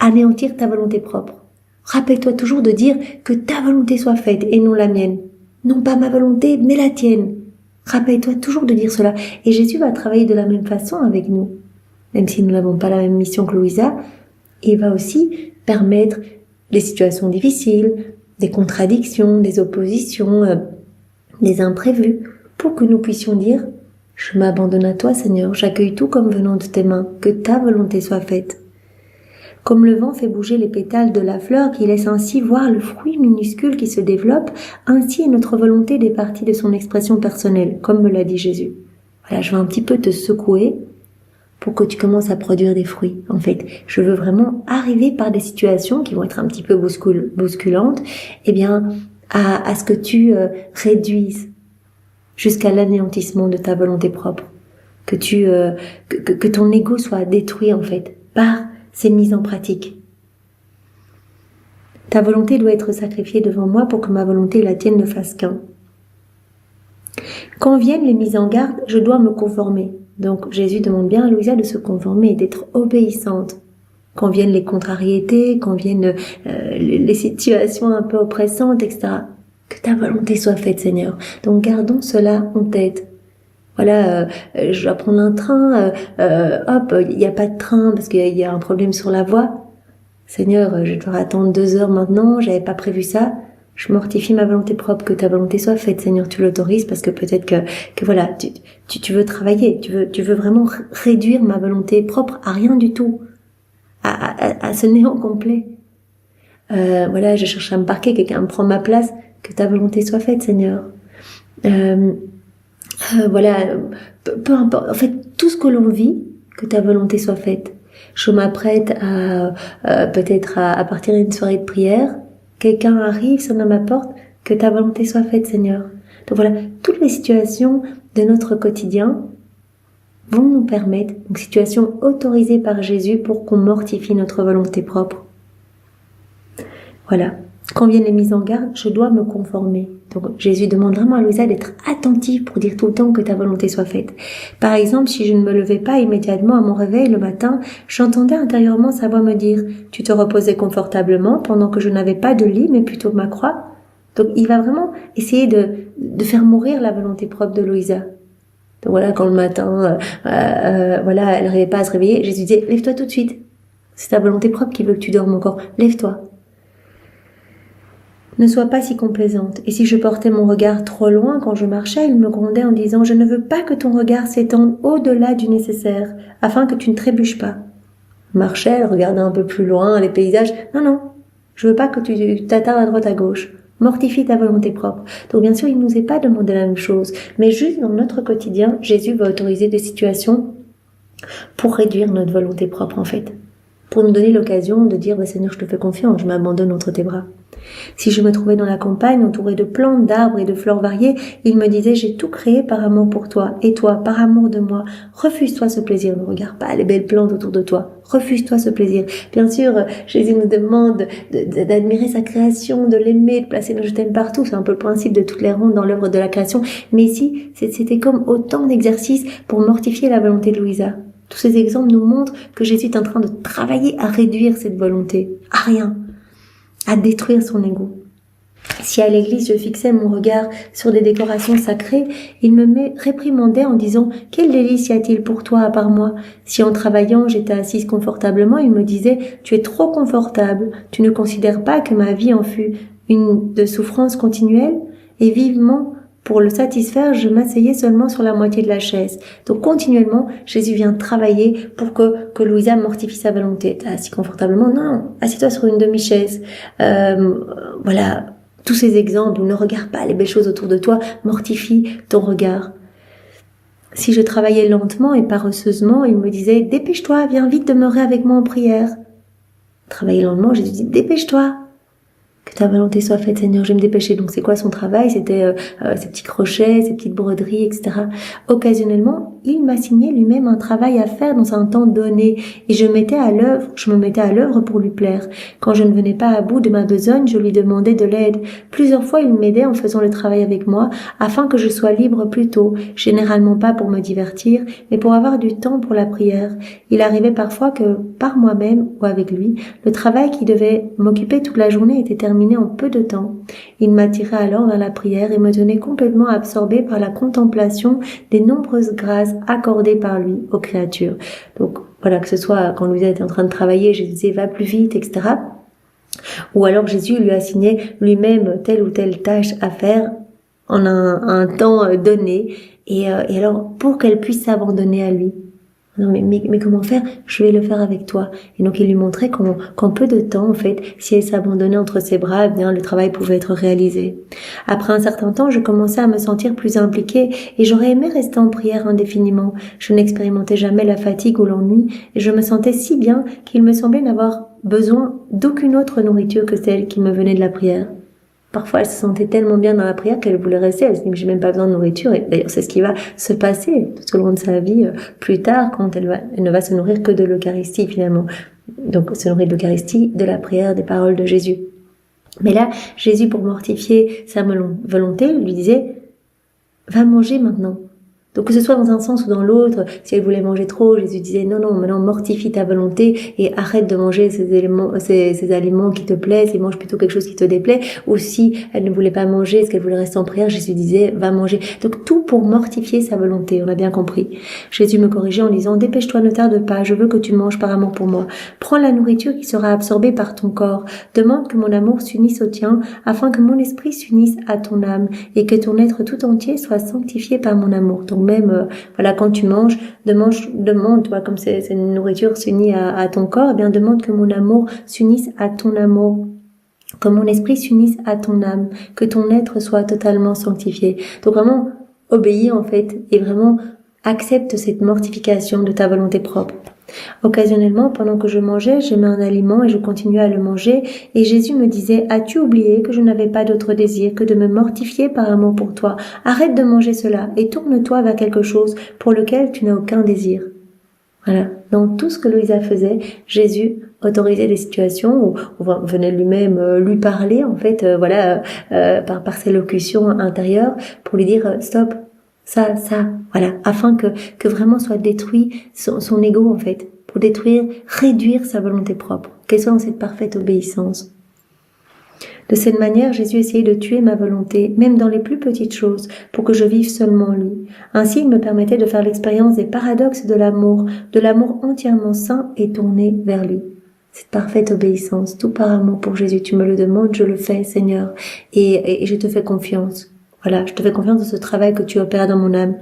anéantir ta volonté propre. Rappelle-toi toujours de dire que ta volonté soit faite et non la mienne. Non pas ma volonté, mais la tienne. Rappelle-toi toujours de dire cela. Et Jésus va travailler de la même façon avec nous. Même si nous n'avons pas la même mission que Louisa, il va aussi permettre des situations difficiles, des contradictions, des oppositions, des imprévus, pour que nous puissions dire « Je m'abandonne à toi, Seigneur, j'accueille tout comme venant de tes mains, que ta volonté soit faite. » Comme le vent fait bouger les pétales de la fleur qui laisse ainsi voir le fruit minuscule qui se développe, ainsi est notre volonté départie de son expression personnelle, comme me l'a dit Jésus. Voilà, je vais un petit peu te secouer pour que tu commences à produire des fruits. En fait, je veux vraiment arriver par des situations qui vont être un petit peu bousculantes, à ce que tu réduises jusqu'à l'anéantissement de ta volonté propre, que ton ego soit détruit en fait par ces mises en pratique. Ta volonté doit être sacrifiée devant moi pour que ma volonté et la tienne ne fassent qu'un. Quand viennent les mises en garde, je dois me conformer. Donc Jésus demande bien à Louisa de se conformer, d'être obéissante. Quand viennent les contrariétés, quand viennent les situations un peu oppressantes, etc. Que ta volonté soit faite, Seigneur. Donc gardons cela en tête. Voilà, je dois prendre un train, il n'y a pas de train parce qu'il y a un problème sur la voie. Seigneur, je dois attendre 2 heures maintenant, j'avais pas prévu ça. Je mortifie ma volonté propre, que ta volonté soit faite, Seigneur, tu l'autorises parce que peut-être que voilà, tu veux travailler, tu veux vraiment réduire ma volonté propre à rien du tout, à ce néant complet. Voilà, je cherche à me parquer, quelqu'un me prend ma place, que ta volonté soit faite, Seigneur. Voilà, peu importe, en fait, tout ce que l'on vit, que ta volonté soit faite. Je m'apprête peut-être à partir d'une soirée de prière, quelqu'un arrive, sonne à ma porte, que ta volonté soit faite, Seigneur. Donc voilà, toutes les situations de notre quotidien vont nous permettre, une situation autorisée par Jésus pour qu'on mortifie notre volonté propre. Voilà. Quand viennent les mises en garde, je dois me conformer. Donc Jésus demande vraiment à Louisa d'être attentive pour dire tout le temps que ta volonté soit faite. Par exemple, si je ne me levais pas immédiatement à mon réveil le matin, j'entendais intérieurement sa voix me dire « Tu te reposais confortablement pendant que je n'avais pas de lit, mais plutôt ma croix ». Donc il va vraiment essayer de faire mourir la volonté propre de Louisa. Donc voilà, quand le matin, voilà, elle n'arrivait pas à se réveiller, Jésus disait « Lève-toi tout de suite. C'est ta volonté propre qui veut que tu dormes encore. Lève-toi. » Ne sois pas si complaisante. Et si je portais mon regard trop loin quand je marchais, il me grondait en disant « Je ne veux pas que ton regard s'étende au-delà du nécessaire, afin que tu ne trébuches pas. » Marchait, elle regardait un peu plus loin les paysages. « Non, je veux pas que tu t'attardes à droite à gauche. Mortifie ta volonté propre. » Donc bien sûr, il ne nous est pas demandé la même chose. Mais juste dans notre quotidien, Jésus va autoriser des situations pour réduire notre volonté propre en fait. Pour nous donner l'occasion de dire « Seigneur, je te fais confiance, je m'abandonne entre tes bras. » Si je me trouvais dans la campagne, entourée de plantes, d'arbres et de fleurs variées, il me disait « J'ai tout créé par amour pour toi, et toi, par amour de moi, refuse-toi ce plaisir. Ne regarde pas les belles plantes autour de toi. Refuse-toi ce plaisir. » Bien sûr, Jésus nous demande d'admirer sa création, de l'aimer, de placer nos je t'aime partout. C'est un peu le principe de toutes les rondes dans l'œuvre de la création. Mais ici, c'était comme autant d'exercices pour mortifier la volonté de Louisa. Tous ces exemples nous montrent que Jésus est en train de travailler à réduire cette volonté, à rien, à détruire son ego. Si à l'église je fixais mon regard sur des décorations sacrées, il me réprimandait en disant « Quel délice y a-t-il pour toi à part moi ?» Si en travaillant j'étais assise confortablement, il me disait « Tu es trop confortable, tu ne considères pas que ma vie en fut une de souffrance continuelle ?» Et vivement pour le satisfaire, je m'asseyais seulement sur la moitié de la chaise. Donc continuellement, Jésus vient travailler pour que Louisa mortifie sa volonté. T'es assis confortablement? Non, assieds-toi sur une demi-chaise. Voilà, tous ces exemples où ne regarde pas les belles choses autour de toi, mortifie ton regard. Si je travaillais lentement et paresseusement, il me disait « Dépêche-toi, viens vite demeurer avec moi en prière ». Travailler lentement, Jésus dit « Dépêche-toi ». Que ta volonté soit faite, Seigneur, je vais me dépêcher. Donc, c'est quoi son travail? C'était ses petits crochets, ses petites broderies, etc. Occasionnellement, il m'assignait lui-même un travail à faire dans un temps donné. Et je me mettais à l'œuvre pour lui plaire. Quand je ne venais pas à bout de ma besogne, je lui demandais de l'aide. Plusieurs fois, il m'aidait en faisant le travail avec moi, afin que je sois libre plus tôt. Généralement pas pour me divertir, mais pour avoir du temps pour la prière. Il arrivait parfois que, par moi-même ou avec lui, le travail qui devait m'occuper toute la journée était terminé en peu de temps. Il m'attirait alors vers la prière et me tenait complètement absorbée par la contemplation des nombreuses grâces accordées par lui aux créatures. Donc voilà, que ce soit quand Louisa était en train de travailler, je disais va plus vite, etc. Ou alors Jésus lui assignait lui-même telle ou telle tâche à faire en un temps donné et alors pour qu'elle puisse s'abandonner à lui. Non, mais comment faire? Je vais le faire avec toi. Et donc, il lui montrait qu'en peu de temps, en fait, si elle s'abandonnait entre ses bras, eh bien, le travail pouvait être réalisé. Après un certain temps, je commençais à me sentir plus impliquée et j'aurais aimé rester en prière indéfiniment. Je n'expérimentais jamais la fatigue ou l'ennui et je me sentais si bien qu'il me semblait n'avoir besoin d'aucune autre nourriture que celle qui me venait de la prière. Parfois, elle se sentait tellement bien dans la prière qu'elle voulait rester. Elle se dit, mais j'ai même pas besoin de nourriture. Et d'ailleurs, c'est ce qui va se passer tout au long de sa vie, plus tard, quand elle ne va se nourrir que de l'Eucharistie, finalement. Donc, se nourrir de l'Eucharistie, de la prière, des paroles de Jésus. Mais là, Jésus, pour mortifier sa volonté, lui disait, va manger maintenant. Donc que ce soit dans un sens ou dans l'autre, si elle voulait manger trop, Jésus disait non, maintenant mortifie ta volonté et arrête de manger ces aliments qui te plaisent et mange plutôt quelque chose qui te déplaît. Ou si elle ne voulait pas manger, est-ce qu'elle voulait rester en prière, Jésus disait va manger. Donc tout pour mortifier sa volonté, on a bien compris. Jésus me corrigeait en disant dépêche-toi, ne tarde pas, je veux que tu manges par amour pour moi. Prends la nourriture qui sera absorbée par ton corps. Demande que mon amour s'unisse au tien afin que mon esprit s'unisse à ton âme et que ton être tout entier soit sanctifié par mon amour. Donc même voilà, quand tu manges, demande toi, comme c'est une nourriture s'unit à ton corps, eh bien demande que mon amour s'unisse à ton amour, que mon esprit s'unisse à ton âme, que ton être soit totalement sanctifié. Donc vraiment obéis en fait et vraiment accepte cette mortification de ta volonté propre. Occasionnellement, pendant que je mangeais, j'aimais un aliment et je continuais à le manger et Jésus me disait « As-tu oublié que je n'avais pas d'autre désir que de me mortifier par amour pour toi? Arrête de manger cela et tourne-toi vers quelque chose pour lequel tu n'as aucun désir. » Voilà. Dans tout ce que Louisa faisait, Jésus autorisait des situations où venait lui-même lui parler, en fait, par ses locutions intérieures pour lui dire « Stop ». Ça, voilà, afin que vraiment soit détruit son ego, en fait, pour réduire sa volonté propre, qu'elle soit dans cette parfaite obéissance. De cette manière, Jésus essayait de tuer ma volonté, même dans les plus petites choses, pour que je vive seulement lui. Ainsi, il me permettait de faire l'expérience des paradoxes de l'amour entièrement saint et tourné vers lui. Cette parfaite obéissance, tout par amour pour Jésus, tu me le demandes, je le fais, Seigneur, et je te fais confiance. Voilà, je te fais confiance dans ce travail que tu opères dans mon âme.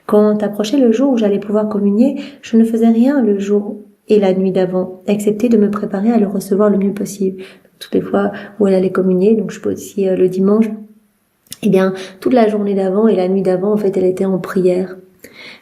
Quand approchait le jour où j'allais pouvoir communier, je ne faisais rien le jour et la nuit d'avant, excepté de me préparer à le recevoir le mieux possible. Toutes les fois où elle allait communier, donc je peux aussi le dimanche, eh bien, toute la journée d'avant et la nuit d'avant, en fait, elle était en prière.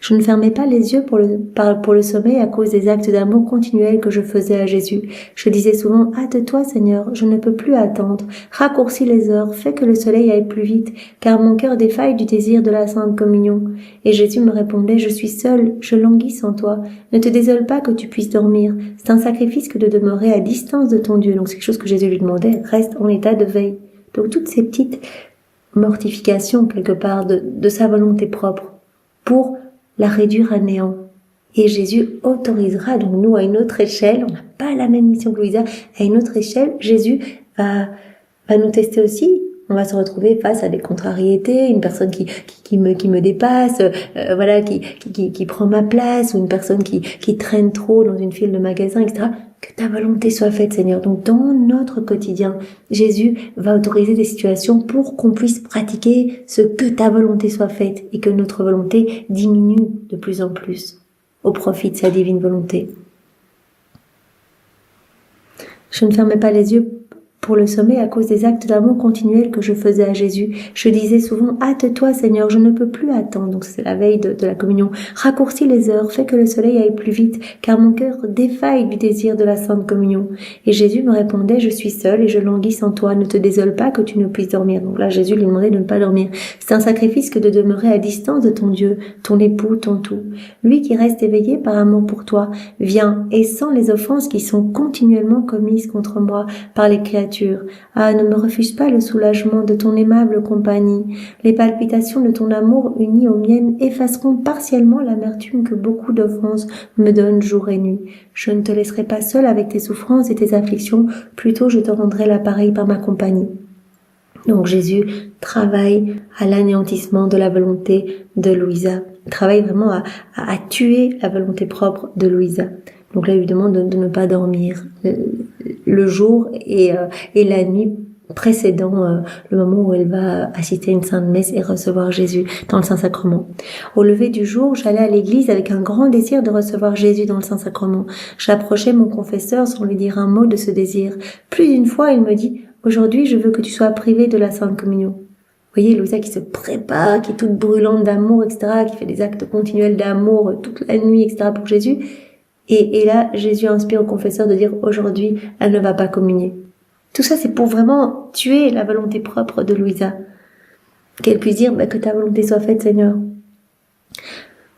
Je ne fermais pas les yeux pour le sommeil à cause des actes d'amour continuels que je faisais à Jésus. Je disais souvent, hâte-toi Seigneur, je ne peux plus attendre. Raccourcis les heures, fais que le soleil aille plus vite, car mon cœur défaille du désir de la Sainte Communion. Et Jésus me répondait, je suis seul, je languis sans toi. Ne te désole pas que tu puisses dormir. C'est un sacrifice que de demeurer à distance de ton Dieu. Donc c'est quelque chose que Jésus lui demandait, reste en état de veille. Donc toutes ces petites mortifications quelque part de sa volonté propre pour la réduire à néant. Et Jésus autorisera donc nous à une autre échelle, on n'a pas la même mission que Louisa, à une autre échelle, Jésus va nous tester aussi. On va se retrouver face à des contrariétés, une personne qui me dépasse, qui prend ma place, ou une personne qui traîne trop dans une file de magasins, etc. que ta volonté soit faite, Seigneur. Donc, dans notre quotidien, Jésus va autoriser des situations pour qu'on puisse pratiquer ce que ta volonté soit faite et que notre volonté diminue de plus en plus au profit de sa divine volonté. Je ne fermais pas les yeux pour le sommet à cause des actes d'amour continuels que je faisais à Jésus. Je disais souvent, hâte-toi Seigneur, je ne peux plus attendre. Donc c'est la veille de la communion. Raccourcis les heures, fais que le soleil aille plus vite, car mon cœur défaille du désir de la Sainte Communion. Et Jésus me répondait, je suis seul et je languis sans toi, ne te désole pas que tu ne puisses dormir. Donc là Jésus lui demandait de ne pas dormir. C'est un sacrifice que de demeurer à distance de ton Dieu, ton époux, ton tout. Lui qui reste éveillé par amour pour toi, viens et sens les offenses qui sont continuellement commises contre moi par les créatures. Ah, ne me refuse pas le soulagement de ton aimable compagnie. Les palpitations de ton amour unies aux miennes effaceront partiellement l'amertume que beaucoup d'offenses me donnent jour et nuit. Je ne te laisserai pas seul avec tes souffrances et tes afflictions, plutôt je te rendrai l'appareil par ma compagnie. Donc Jésus travaille à l'anéantissement de la volonté de Louisa. Il travaille vraiment à tuer la volonté propre de Louisa. Donc là, il lui demande de ne pas dormir le jour et la nuit précédant le moment où elle va assister à une sainte messe et recevoir Jésus dans le Saint-Sacrement. Au lever du jour, j'allais à l'église avec un grand désir de recevoir Jésus dans le Saint-Sacrement. J'approchais mon confesseur sans lui dire un mot de ce désir. Plus d'une fois, il me dit « Aujourd'hui, je veux que tu sois privé de la Sainte Communion ». Vous voyez, Louisa qui se prépare, qui est toute brûlante d'amour, etc., qui fait des actes continuels d'amour toute la nuit, etc., pour Jésus. Et là, Jésus inspire au confesseur de dire, aujourd'hui, elle ne va pas communier. Tout ça, c'est pour vraiment tuer la volonté propre de Louisa. Qu'elle puisse dire, que ta volonté soit faite, Seigneur.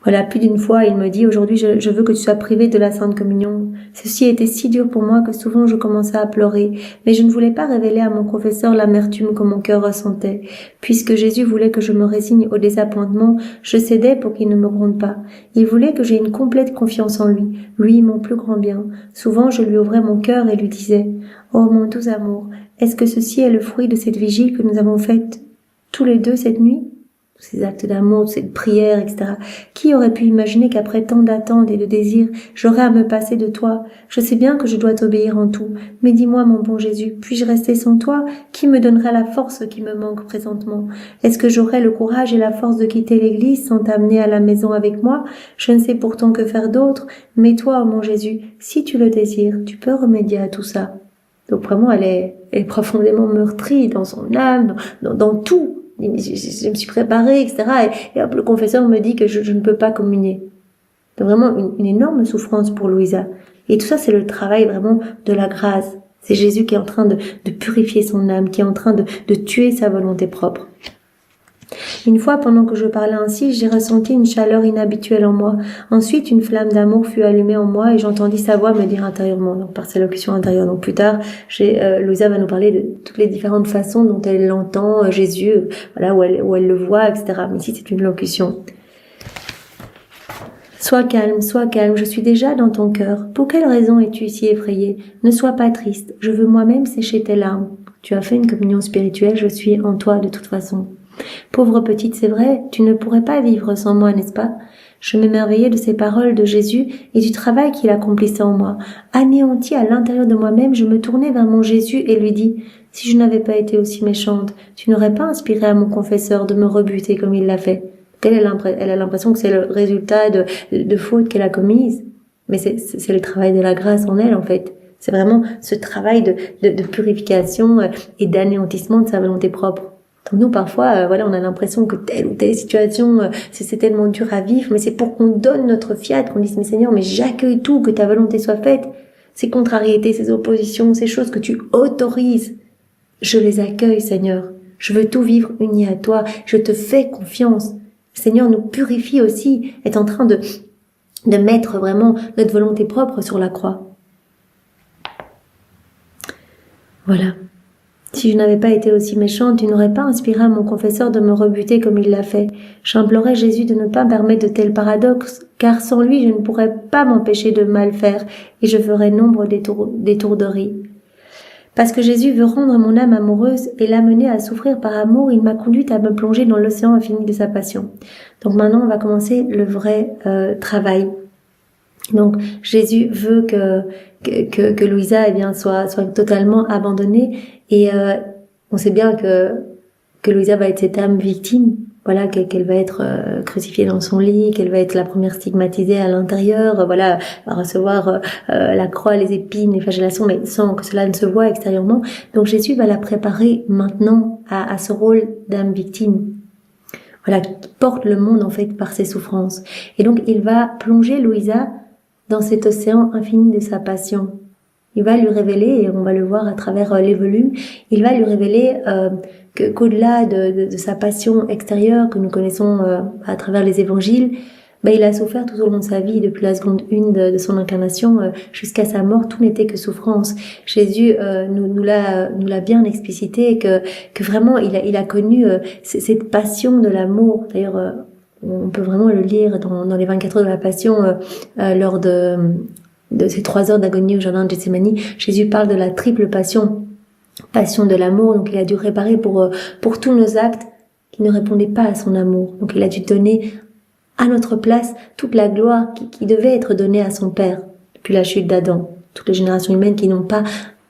Voilà, plus d'une fois, il me dit, aujourd'hui, je veux que tu sois privé de la Sainte Communion. Ceci était si dur pour moi que souvent je commençais à pleurer, mais je ne voulais pas révéler à mon confesseur l'amertume que mon cœur ressentait. Puisque Jésus voulait que je me résigne au désappointement, je cédais pour qu'il ne me gronde pas. Il voulait que j'aie une complète confiance en lui, mon plus grand bien. Souvent, je lui ouvrais mon cœur et lui disais, « Oh, mon doux amour, est-ce que ceci est le fruit de cette vigile que nous avons faite tous les deux cette nuit ?» Ces actes d'amour, cette prière, etc. Qui aurait pu imaginer qu'après tant d'attentes et de désirs, j'aurais à me passer de toi? Je sais bien que je dois t'obéir en tout, mais dis-moi, mon bon Jésus, puis-je rester sans toi? Qui me donnera la force qui me manque présentement? Est-ce que j'aurai le courage et la force de quitter l'église sans t'amener à la maison avec moi? Je ne sais pourtant que faire d'autre, mais toi, mon Jésus, si tu le désires, tu peux remédier à tout ça. Donc vraiment, elle est profondément meurtrie dans son âme, dans tout. Je me suis préparée, etc. Et hop, le confesseur me dit que je ne peux pas communier. C'est vraiment une énorme souffrance pour Louisa. Et tout ça, c'est le travail vraiment de la grâce. C'est Jésus qui est en train de purifier son âme, qui est en train de tuer sa volonté propre. Une fois, pendant que je parlais ainsi, j'ai ressenti une chaleur inhabituelle en moi. Ensuite, une flamme d'amour fut allumée en moi et j'entendis sa voix me dire intérieurement, donc par sa locution intérieure. Donc plus tard, Louisa va nous parler de toutes les différentes façons dont elle l'entend, Jésus, voilà, où elle le voit, etc. Mais ici, c'est une locution. Sois calme, je suis déjà dans ton cœur. Pour quelle raison es-tu si effrayé? Ne sois pas triste, je veux moi-même sécher tes larmes. Tu as fait une communion spirituelle, je suis en toi de toute façon. Pauvre petite, c'est vrai, tu ne pourrais pas vivre sans moi, n'est-ce pas? Je m'émerveillais de ces paroles de Jésus et du travail qu'il accomplissait en moi. Anéanti à l'intérieur de moi-même, je me tournai vers mon Jésus et lui dis, « Si je n'avais pas été aussi méchante, tu n'aurais pas inspiré à mon confesseur de me rebuter comme il l'a fait. » Elle a l'impression que c'est le résultat de fautes qu'elle a commises. Mais c'est le travail de la grâce en elle, en fait. C'est vraiment ce travail de purification et d'anéantissement de sa volonté propre. Donc nous, parfois, on a l'impression que telle ou telle situation, c'est tellement dur à vivre, mais c'est pour qu'on donne notre fiat, qu'on dise, mais Seigneur, mais j'accueille tout, que ta volonté soit faite. Ces contrariétés, ces oppositions, ces choses que tu autorises, je les accueille, Seigneur. Je veux tout vivre uni à toi. Je te fais confiance. Seigneur nous purifie aussi, est en train de mettre vraiment notre volonté propre sur la croix. Voilà. Si je n'avais pas été aussi méchante, tu n'aurais pas inspiré à mon confesseur de me rebuter comme il l'a fait. J'implorais Jésus de ne pas permettre de tels paradoxes, car sans lui, je ne pourrais pas m'empêcher de mal faire, et je ferais nombre d'étourderies. Parce que Jésus veut rendre mon âme amoureuse et l'amener à souffrir par amour, il m'a conduite à me plonger dans l'océan infini de sa passion. Donc maintenant, on va commencer le vrai travail. Donc Jésus veut que Louisa soit totalement abandonnée et on sait bien que Louisa va être cette âme victime, voilà, qu'elle va être crucifiée dans son lit, qu'elle va être la première stigmatisée à l'intérieur, voilà, va recevoir la croix, les épines, les flagellations, mais sans que cela ne se voit extérieurement. Donc Jésus va la préparer maintenant à ce rôle d'âme victime, voilà, qui porte le monde en fait par ses souffrances. Et donc il va plonger Louisa dans cet océan infini de sa passion. Il va lui révéler, et on va le voir à travers les volumes, il va lui révéler qu'au-delà de sa passion extérieure que nous connaissons à travers les évangiles, il a souffert tout au long de sa vie, depuis la seconde 1 de son incarnation jusqu'à sa mort, tout n'était que souffrance. Jésus nous l'a bien explicité, que vraiment il a connu cette passion de l'amour. D'ailleurs, on peut vraiment le lire dans les 24 heures de la passion lors de ces 3 heures d'agonie au jardin de Gethsémani. Jésus parle de la triple passion de l'amour. Donc il a dû réparer pour tous nos actes qui ne répondaient pas à son amour. Donc il a dû donner à notre place toute la gloire qui devait être donnée à son Père depuis la chute d'Adam. Toutes les générations humaines qui n'ont pas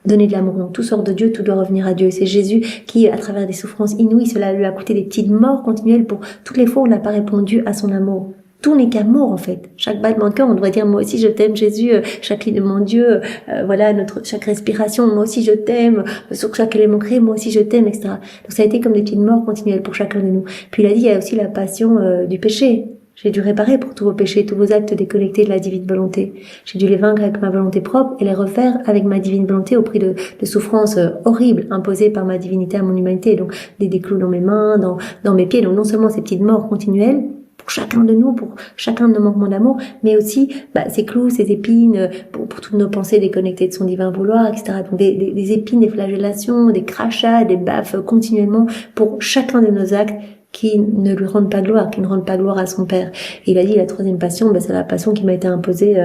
donné de l'amour. Donc tout sort de Dieu, tout doit revenir à Dieu. C'est Jésus qui, à travers des souffrances inouïes, cela lui a coûté des petites morts continuelles pour toutes les fois où on n'a pas répondu à son amour. Tout n'est qu'amour en fait. Chaque battement de cœur, on devrait dire moi aussi je t'aime Jésus, chaque lit de mon Dieu, voilà chaque respiration, moi aussi je t'aime, sur chaque élément créé, moi aussi je t'aime, etc. Donc ça a été comme des petites morts continuelles pour chacun de nous. Puis il a dit il y a aussi la passion du péché. J'ai dû réparer pour tous vos péchés, tous vos actes déconnectés de la divine volonté. J'ai dû les vaincre avec ma volonté propre et les refaire avec ma divine volonté au prix de souffrances horribles imposées par ma divinité à mon humanité. Donc des clous dans mes mains, dans mes pieds. Donc non seulement ces petites morts continuelles pour chacun de nous, pour chacun de nos manquements d'amour, mais aussi ces clous, ces épines, pour toutes nos pensées déconnectées de son divin vouloir, etc. Donc des épines, des flagellations, des crachats, des baffes continuellement pour chacun de nos actes qui ne lui rendent pas gloire, qui ne rendent pas gloire à son Père. Et il a dit la troisième passion, c'est la passion qui m'a été imposée,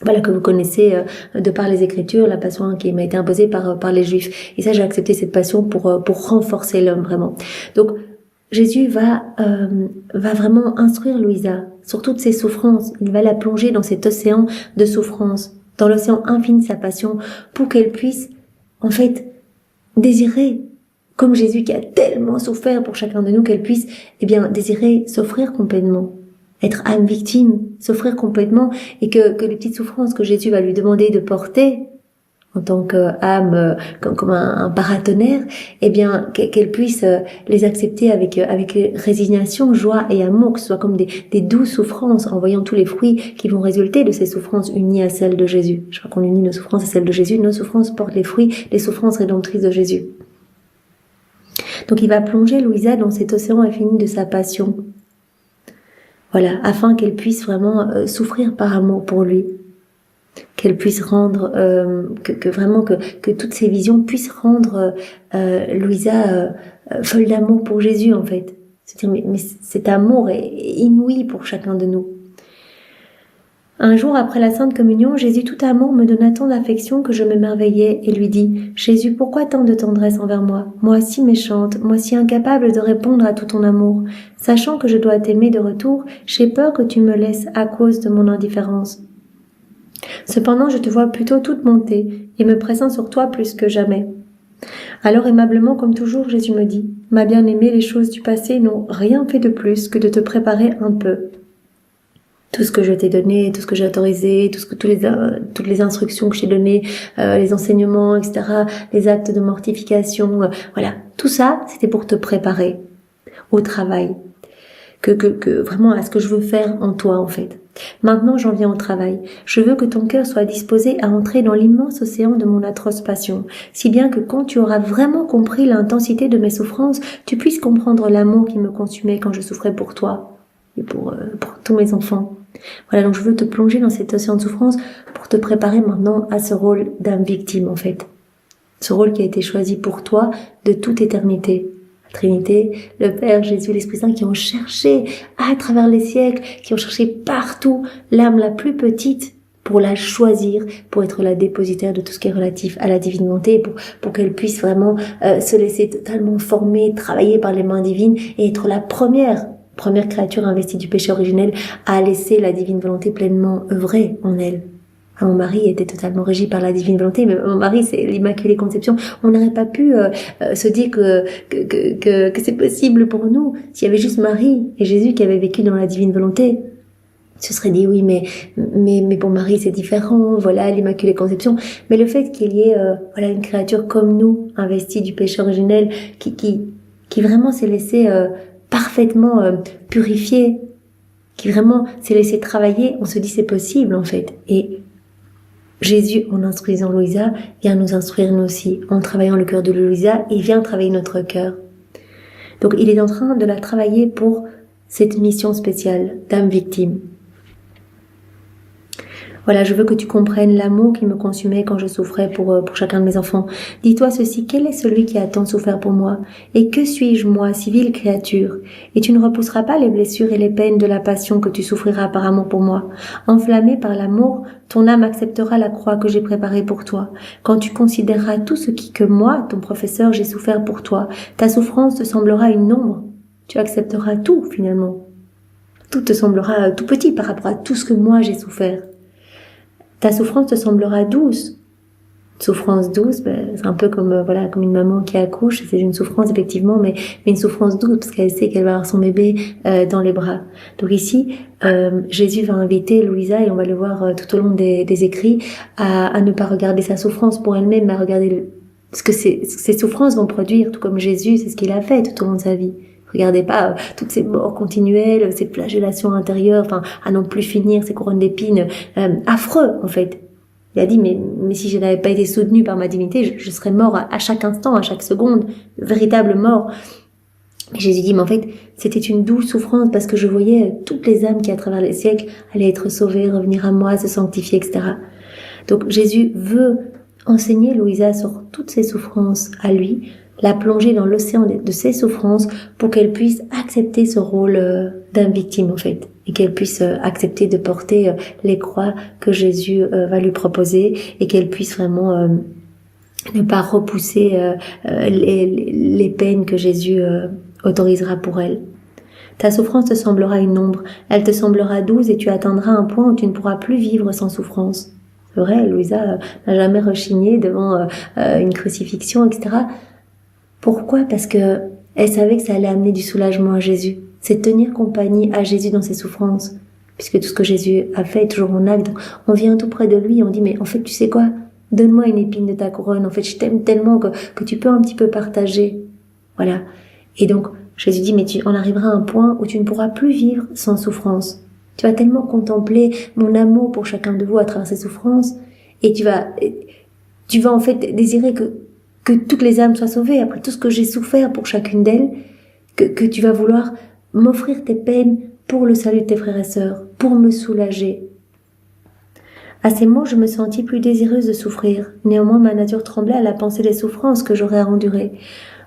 que vous connaissez de par les Écritures, la passion qui m'a été imposée par les Juifs. Et ça, j'ai accepté cette passion pour renforcer l'homme vraiment. Donc Jésus va vraiment instruire Louisa sur toutes ses souffrances. Il va la plonger dans cet océan de souffrance, dans l'océan infini de sa passion, pour qu'elle puisse en fait désirer, comme Jésus qui a tellement souffert pour chacun de nous, qu'elle puisse désirer s'offrir complètement, être âme victime, s'offrir complètement, et que les petites souffrances que Jésus va lui demander de porter en tant qu'âme, comme un paratonnerre, qu'elle puisse les accepter avec résignation, joie et amour, que ce soit comme des douces souffrances, en voyant tous les fruits qui vont résulter de ces souffrances unies à celles de Jésus. Je crois qu'on unit nos souffrances à celles de Jésus. Nos souffrances portent les fruits, les souffrances rédemptrices de Jésus. Donc il va plonger Louisa dans cet océan infini de sa passion. Voilà, afin qu'elle puisse vraiment souffrir par amour pour lui. Qu'elle puisse rendre, que toutes ces visions puissent rendre Louisa folle d'amour pour Jésus en fait. C'est-à-dire, mais cet amour est inouï pour chacun de nous. Un jour après la Sainte Communion, Jésus tout amour me donna tant d'affection que je m'émerveillais et lui dis « Jésus, pourquoi tant de tendresse envers moi? Moi si méchante, moi si incapable de répondre à tout ton amour. Sachant que je dois t'aimer de retour, j'ai peur que tu me laisses à cause de mon indifférence. Cependant, je te vois plutôt toute montée et me pressant sur toi plus que jamais. » Alors aimablement comme toujours, Jésus me dit « Ma bien-aimée, les choses du passé n'ont rien fait de plus que de te préparer un peu. » Tout ce que je t'ai donné, tout ce que j'ai autorisé, toutes les instructions que j'ai données, les enseignements, etc., les actes de mortification, voilà, tout ça, c'était pour te préparer au travail, que vraiment à ce que je veux faire en toi en fait. Maintenant, j'en viens au travail. Je veux que ton cœur soit disposé à entrer dans l'immense océan de mon atroce passion, si bien que quand tu auras vraiment compris l'intensité de mes souffrances, tu puisses comprendre l'amour qui me consumait quand je souffrais pour toi et pour tous mes enfants. Voilà, donc je veux te plonger dans cet océan de souffrance pour te préparer maintenant à ce rôle d'âme victime en fait. Ce rôle qui a été choisi pour toi de toute éternité. La Trinité, le Père, Jésus, l'Esprit Saint qui ont cherché à travers les siècles, qui ont cherché partout l'âme la plus petite pour la choisir, pour être la dépositaire de tout ce qui est relatif à la divine volonté, pour qu'elle puisse vraiment se laisser totalement former, travailler par les mains divines et être la première première créature investie du péché originel, a laissé la divine volonté pleinement œuvrer en elle. Mon mari était totalement régi par la divine volonté, mais mon mari, c'est l'Immaculée Conception. On n'aurait pas pu se dire que c'est possible pour nous. S'il y avait juste Marie et Jésus qui avaient vécu dans la divine volonté, ce serait dit oui, mais pour Marie c'est différent. Voilà, l'Immaculée Conception. Mais le fait qu'il y ait une créature comme nous, investie du péché originel, qui vraiment s'est laissée parfaitement purifier, qui vraiment s'est laissé travailler, on se dit c'est possible en fait. Et Jésus, en instruisant Louisa, vient nous instruire nous aussi. En travaillant le cœur de Louisa, il vient travailler notre cœur. Donc il est en train de la travailler pour cette mission spéciale d'âme victime. Voilà, je veux que tu comprennes l'amour qui me consumait quand je souffrais pour chacun de mes enfants. Dis-toi ceci, quel est celui qui a tant souffert pour moi? Et que suis-je, moi, si vile créature? Et tu ne repousseras pas les blessures et les peines de la passion que tu souffriras par amour pour moi. Enflammé par l'amour, ton âme acceptera la croix que j'ai préparée pour toi. Quand tu considéreras tout ce que moi, ton professeur, j'ai souffert pour toi, ta souffrance te semblera une ombre. Tu accepteras tout, finalement. Tout te semblera tout petit par rapport à tout ce que moi j'ai souffert. Ta souffrance te semblera douce. Souffrance douce, c'est un peu comme une maman qui accouche, c'est une souffrance effectivement, mais une souffrance douce parce qu'elle sait qu'elle va avoir son bébé dans les bras. Donc ici, Jésus va inviter Louisa, et on va le voir tout au long des écrits, à ne pas regarder sa souffrance pour elle-même, mais à regarder ce que ces souffrances vont produire, tout comme Jésus, c'est ce qu'il a fait tout au long de sa vie. Regardez pas toutes ces morts continuelles, ces flagellations intérieures, à non plus finir, ces couronnes d'épines, affreux en fait. Il a dit mais si je n'avais pas été soutenu par ma divinité, je serais mort à chaque instant, à chaque seconde, véritable mort. Mais Jésus dit mais en fait c'était une douce souffrance parce que je voyais toutes les âmes qui à travers les siècles allaient être sauvées, revenir à moi, se sanctifier, etc. Donc Jésus veut enseigner Louisa sur toutes ces souffrances à lui, la plonger dans l'océan de ses souffrances pour qu'elle puisse accepter ce rôle d'âme victime en fait, et qu'elle puisse accepter de porter les croix que Jésus va lui proposer, et qu'elle puisse vraiment ne pas repousser les peines que Jésus autorisera pour elle. Ta souffrance te semblera une ombre, elle te semblera douce et tu atteindras un point où tu ne pourras plus vivre sans souffrance. C'est vrai, Louisa n'a jamais rechigné devant une crucifixion, etc. Pourquoi? Parce que elle savait que ça allait amener du soulagement à Jésus. C'est tenir compagnie à Jésus dans ses souffrances. Puisque tout ce que Jésus a fait est toujours en acte. Donc, on vient tout près de lui et on dit, mais en fait, tu sais quoi? Donne-moi une épine de ta couronne. En fait, je t'aime tellement que tu peux un petit peu partager. Voilà. Et donc, Jésus dit, mais tu en arriveras à un point où tu ne pourras plus vivre sans souffrance. Tu vas tellement contempler mon amour pour chacun de vous à travers ces souffrances. Et tu vas en fait désirer que toutes les âmes soient sauvées, après tout ce que j'ai souffert pour chacune d'elles, que tu vas vouloir m'offrir tes peines pour le salut de tes frères et sœurs, pour me soulager. À ces mots, je me sentis plus désireuse de souffrir. Néanmoins, ma nature tremblait à la pensée des souffrances que j'aurais à endurer.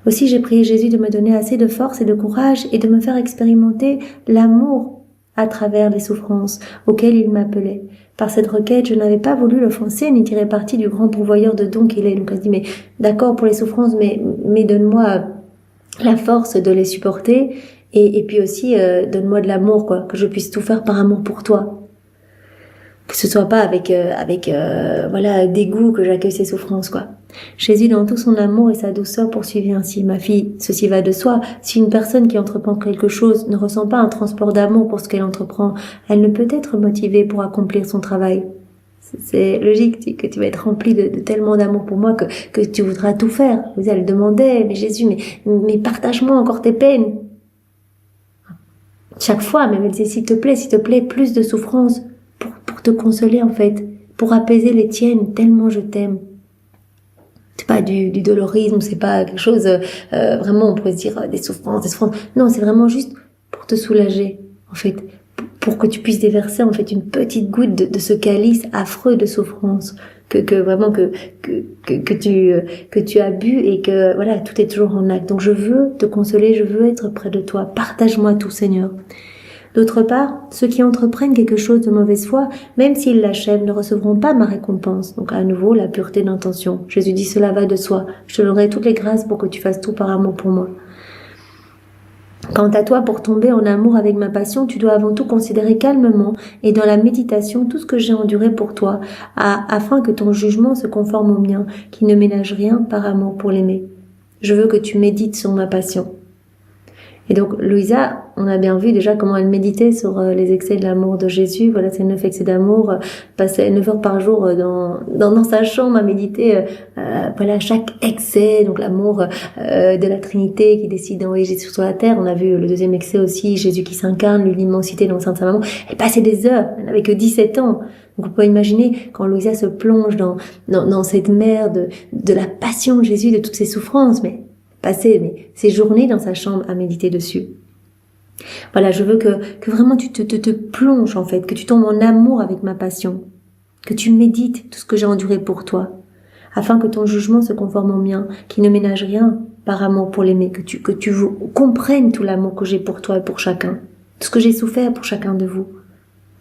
Aussi, j'ai prié Jésus de me donner assez de force et de courage et de me faire expérimenter l'amour à travers les souffrances auxquelles il m'appelait. Par cette requête, je n'avais pas voulu l'offenser ni tirer parti du grand pourvoyeur de dons qu'il est. Donc elle se dit, mais d'accord pour les souffrances, mais donne-moi la force de les supporter, et puis aussi donne-moi de l'amour, que je puisse tout faire par amour pour toi. Que ce soit pas avec dégoût que j'accueille ces souffrances, Jésus, dans tout son amour et sa douceur, poursuivit ainsi: ma fille, ceci va de soi. Si une personne qui entreprend quelque chose ne ressent pas un transport d'amour pour ce qu'elle entreprend, elle ne peut être motivée pour accomplir son travail. C'est logique que tu vas être rempli de tellement d'amour pour moi que tu voudras tout faire. Elle demandait, mais Jésus, mais partage-moi encore tes peines. Chaque fois, même elle disait, s'il te plaît, plus de souffrance pour te consoler en fait, pour apaiser les tiennes, tellement je t'aime. C'est pas du dolorisme, c'est pas quelque chose, vraiment on pourrait se dire des souffrances. Non, c'est vraiment juste pour te soulager, en fait, pour que tu puisses déverser en fait une petite goutte de ce calice affreux de souffrance que vraiment que tu as bu, et que voilà, tout est toujours en acte. Donc je veux te consoler, je veux être près de toi. Partage-moi tout, Seigneur. D'autre part, ceux qui entreprennent quelque chose de mauvaise foi, même s'ils l'achèvent, ne recevront pas ma récompense. Donc à nouveau, la pureté d'intention. Jésus dit, cela va de soi. Je te donnerai toutes les grâces pour que tu fasses tout par amour pour moi. Quant à toi, pour tomber en amour avec ma passion, tu dois avant tout considérer calmement et dans la méditation tout ce que j'ai enduré pour toi, afin que ton jugement se conforme au mien, qui ne ménage rien par amour pour l'aimer. Je veux que tu médites sur ma passion. Et donc, Louisa, on a bien vu déjà comment elle méditait sur les excès de l'amour de Jésus. Voilà, c'est 9 excès d'amour. Passait 9 heures par jour dans sa chambre à méditer, voilà, chaque excès. Donc, l'amour de la Trinité qui décide d'envoyer Jésus sur la terre. On a vu le deuxième excès aussi, Jésus qui s'incarne, l'immensité dans le sein de sa maman. Elle passait des heures. Elle n'avait que 17 ans. Donc, on peut imaginer quand Louisa se plonge dans cette mer de la passion de Jésus, de toutes ses souffrances, mais passer ses journées dans sa chambre à méditer dessus. Voilà, je veux que vraiment tu te plonges en fait, que tu tombes en amour avec ma passion, que tu médites tout ce que j'ai enduré pour toi, afin que ton jugement se conforme au mien, qui ne ménage rien par amour pour l'aimer, que tu comprennes tout l'amour que j'ai pour toi et pour chacun, tout ce que j'ai souffert pour chacun de vous.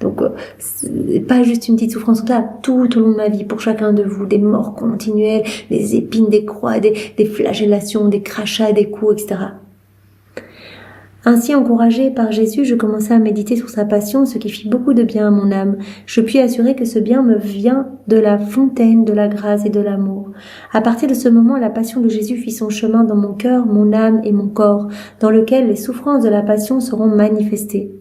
Donc, c'est pas juste une petite souffrance là, tout au long de ma vie, pour chacun de vous, des morts continuelles, des épines, des croix, des flagellations, des crachats, des coups, etc. Ainsi, encouragée par Jésus, je commençai à méditer sur sa passion, ce qui fit beaucoup de bien à mon âme. Je puis assurer que ce bien me vient de la fontaine de la grâce et de l'amour. À partir de ce moment, la passion de Jésus fit son chemin dans mon cœur, mon âme et mon corps, dans lequel les souffrances de la passion seront manifestées.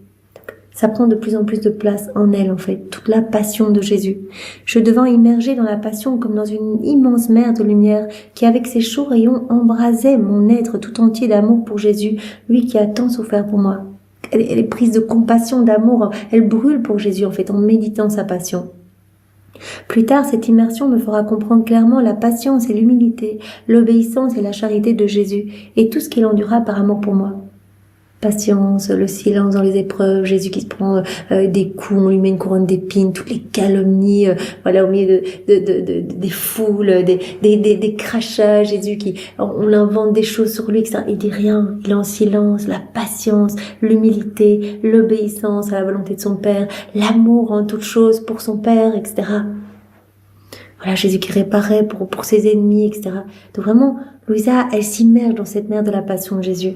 Ça prend de plus en plus de place en elle, en fait, toute la passion de Jésus. Je devins immergée dans la passion comme dans une immense mer de lumière qui, avec ses chauds rayons, embrasait mon être tout entier d'amour pour Jésus, lui qui a tant souffert pour moi. Elle est prise de compassion, d'amour, elle brûle pour Jésus, en fait, en méditant sa passion. Plus tard, cette immersion me fera comprendre clairement la patience et l'humilité, l'obéissance et la charité de Jésus, et tout ce qu'il endura par amour pour moi. Patience, le silence dans les épreuves, Jésus qui se prend des coups, on lui met une couronne d'épines, toutes les calomnies, voilà, au milieu des foules, des crachats, Jésus qui, on invente des choses sur lui, etc. Il dit rien, il est en silence, la patience, l'humilité, l'obéissance à la volonté de son Père, l'amour en toute chose pour son Père, etc. Voilà, Jésus qui réparait pour ses ennemis, etc. Donc vraiment, Louisa, elle s'immerge dans cette mer de la passion de Jésus.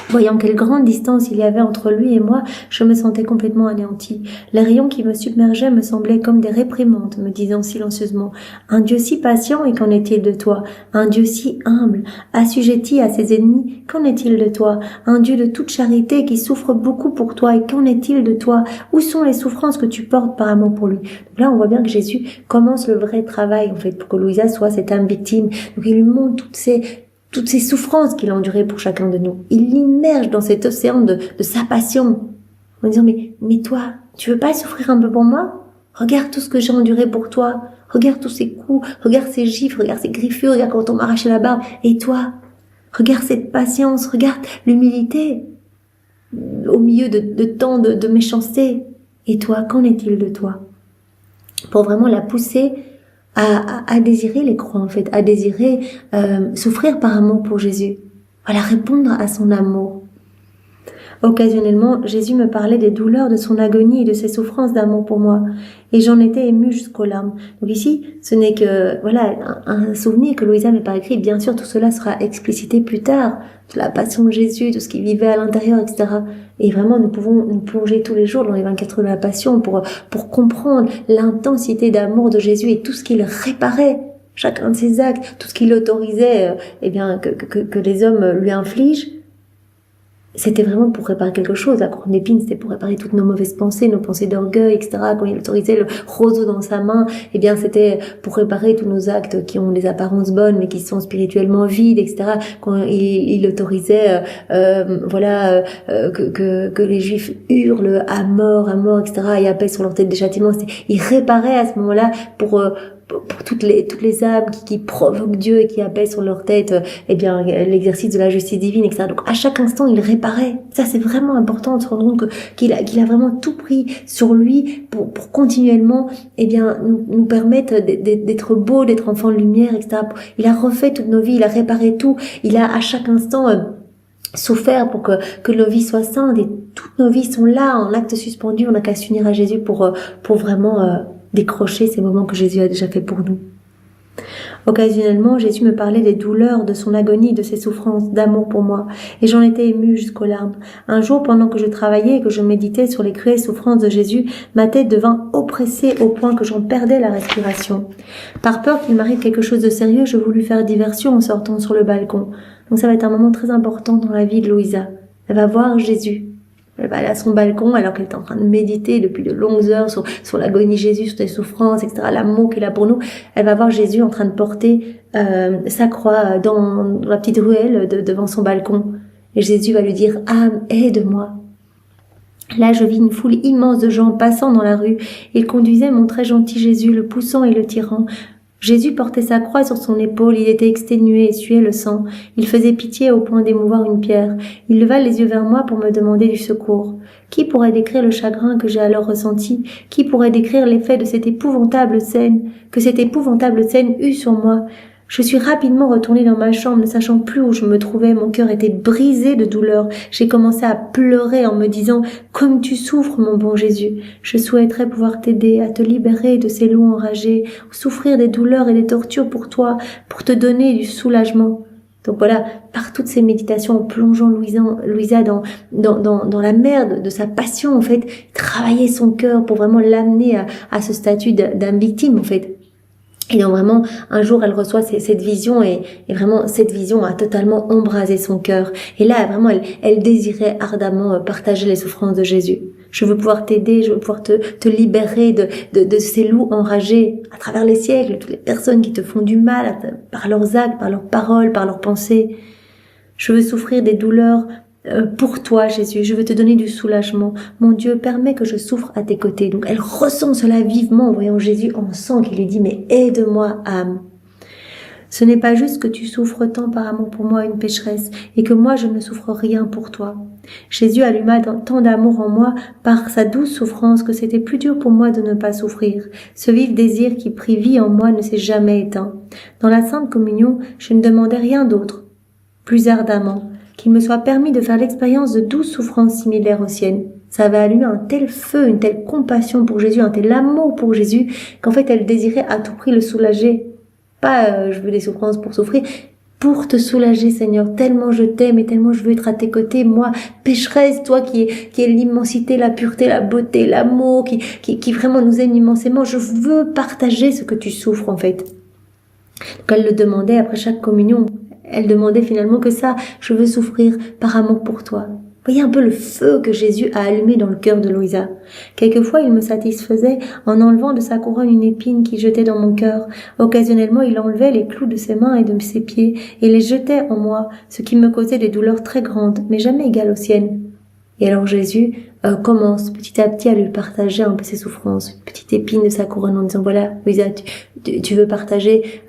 Voyant quelle grande distance il y avait entre lui et moi, je me sentais complètement anéantie. Les rayons qui me submergeaient me semblaient comme des réprimandes, me disant silencieusement « Un Dieu si patient, et qu'en est-il de toi? Un Dieu si humble, assujetti à ses ennemis, qu'en est-il de toi? Un Dieu de toute charité qui souffre beaucoup pour toi, et qu'en est-il de toi? Où sont les souffrances que tu portes par amour pour lui ?» Donc là, on voit bien que Jésus commence le vrai travail, en fait, pour que Louisa soit cette âme victime. Donc il lui montre toutes ces souffrances qu'il a endurées pour chacun de nous. Il l'immerge dans cet océan de sa passion, en disant, mais toi, tu veux pas souffrir un peu pour moi? Regarde tout ce que j'ai enduré pour toi. Regarde tous ces coups, regarde ces gifles, regarde ces griffures, regarde quand on m'a arraché la barbe. Et toi, regarde cette patience, regarde l'humilité au milieu de tant de méchanceté. Et toi, qu'en est-il de toi? Pour vraiment la pousser à désirer les croix, en fait, à désirer souffrir par amour pour Jésus, voilà, répondre à son amour. Occasionnellement, Jésus me parlait des douleurs de son agonie et de ses souffrances d'amour pour moi, et j'en étais émue jusqu'aux larmes. Donc ici, ce n'est que voilà un souvenir que Louisa m'est pas écrit. Bien sûr, tout cela sera explicité plus tard, de la passion de Jésus, de ce qu'il vivait à l'intérieur, etc. Et vraiment, nous pouvons nous plonger tous les jours dans les 24 heures de la passion pour comprendre l'intensité d'amour de Jésus et tout ce qu'il réparait, chacun de ses actes, tout ce qu'il autorisait, que les hommes lui infligent. C'était vraiment pour réparer quelque chose. La couronne d'épines, c'était pour réparer toutes nos mauvaises pensées, nos pensées d'orgueil, etc. Quand il autorisait le roseau dans sa main, c'était pour réparer tous nos actes qui ont des apparences bonnes, mais qui sont spirituellement vides, etc. Quand il autorisait, que les Juifs hurlent à mort, etc. et appellent sur leur tête des châtiments. Il réparait à ce moment-là pour toutes les âmes qui provoquent Dieu et qui appellent sur leur tête, l'exercice de la justice divine, etc. Donc, à chaque instant, il réparait. Ça, c'est vraiment important de se rendre compte qu'il a vraiment tout pris sur lui pour continuellement, nous permettre d'être beaux, d'être enfants de lumière, etc. Il a refait toutes nos vies, il a réparé tout. Il a, à chaque instant, souffert pour que nos vies soient saintes, et toutes nos vies sont là, en acte suspendu. On n'a qu'à s'unir à Jésus pour vraiment, décrocher ces moments que Jésus a déjà fait pour nous. Occasionnellement, Jésus me parlait des douleurs, de son agonie, de ses souffrances, d'amour pour moi, et j'en étais émue jusqu'aux larmes. Un jour, pendant que je travaillais et que je méditais sur les cruelles souffrances de Jésus, ma tête devint oppressée au point que j'en perdais la respiration. Par peur qu'il m'arrive quelque chose de sérieux, je voulus faire diversion en sortant sur le balcon. Donc ça va être un moment très important dans la vie de Louisa. Elle va voir Jésus. Elle va aller à son balcon alors qu'elle est en train de méditer depuis de longues heures sur l'agonie de Jésus, sur ses souffrances, etc., l'amour qu'il a pour nous. Elle va voir Jésus en train de porter sa croix dans la petite ruelle devant son balcon. Et Jésus va lui dire « Âme, aide-moi ». Là, je vis une foule immense de gens passant dans la rue. Ils conduisaient mon très gentil Jésus, le poussant et le tirant. Jésus portait sa croix sur son épaule, il était exténué et suait le sang. Il faisait pitié au point d'émouvoir une pierre. Il leva les yeux vers moi pour me demander du secours. Qui pourrait décrire le chagrin que j'ai alors ressenti? Qui pourrait décrire l'effet de cette épouvantable scène, que cette épouvantable scène eut sur moi? Je suis rapidement retournée dans ma chambre, ne sachant plus où je me trouvais. Mon cœur était brisé de douleur. J'ai commencé à pleurer en me disant « Comme tu souffres, mon bon Jésus ! Je souhaiterais pouvoir t'aider à te libérer de ces loups enragés, ou souffrir des douleurs et des tortures pour toi, pour te donner du soulagement. » Donc voilà, par toutes ces méditations, en plongeant Louisa dans la mer de sa passion, en fait, travailler son cœur pour vraiment l'amener à ce statut d'âme victime, en fait. Et donc vraiment, un jour, elle reçoit cette vision et vraiment, cette vision a totalement embrasé son cœur. Et là, vraiment, elle désirait ardemment partager les souffrances de Jésus. Je veux pouvoir t'aider, je veux pouvoir te libérer de ces loups enragés à travers les siècles, toutes les personnes qui te font du mal par leurs actes, par leurs paroles, par leurs pensées. Je veux souffrir des douleurs pour toi, Jésus, je veux te donner du soulagement. Mon Dieu, permets que je souffre à tes côtés. Donc, elle ressent cela vivement en voyant Jésus en sang qui lui dit, mais aide-moi, âme. Ce n'est pas juste que tu souffres tant par amour pour moi, une pécheresse, et que moi je ne souffre rien pour toi. Jésus alluma tant d'amour en moi par sa douce souffrance que c'était plus dur pour moi de ne pas souffrir. Ce vif désir qui prit vie en moi ne s'est jamais éteint. Dans la Sainte Communion, je ne demandais rien d'autre, plus ardemment, qu'il me soit permis de faire l'expérience de douces souffrances similaires aux siennes. Ça avait allumé un tel feu, une telle compassion pour Jésus, un tel amour pour Jésus, qu'en fait elle désirait à tout prix le soulager. Pas je veux des souffrances pour souffrir, pour te soulager, Seigneur, tellement je t'aime et tellement je veux être à tes côtés, moi, pécheresse, toi qui est l'immensité, la pureté, la beauté, l'amour, qui vraiment nous aime immensément, je veux partager ce que tu souffres en fait. Donc elle le demandait après chaque communion. Elle demandait finalement que ça, je veux souffrir par amour pour toi. Voyez un peu le feu que Jésus a allumé dans le cœur de Louisa. Quelquefois, il me satisfaisait en enlevant de sa couronne une épine qu'il jetait dans mon cœur. Occasionnellement, il enlevait les clous de ses mains et de ses pieds et les jetait en moi, ce qui me causait des douleurs très grandes, mais jamais égales aux siennes. Et alors Jésus commence petit à petit à lui partager un peu ses souffrances, une petite épine de sa couronne en disant voilà, Louisa, tu veux partager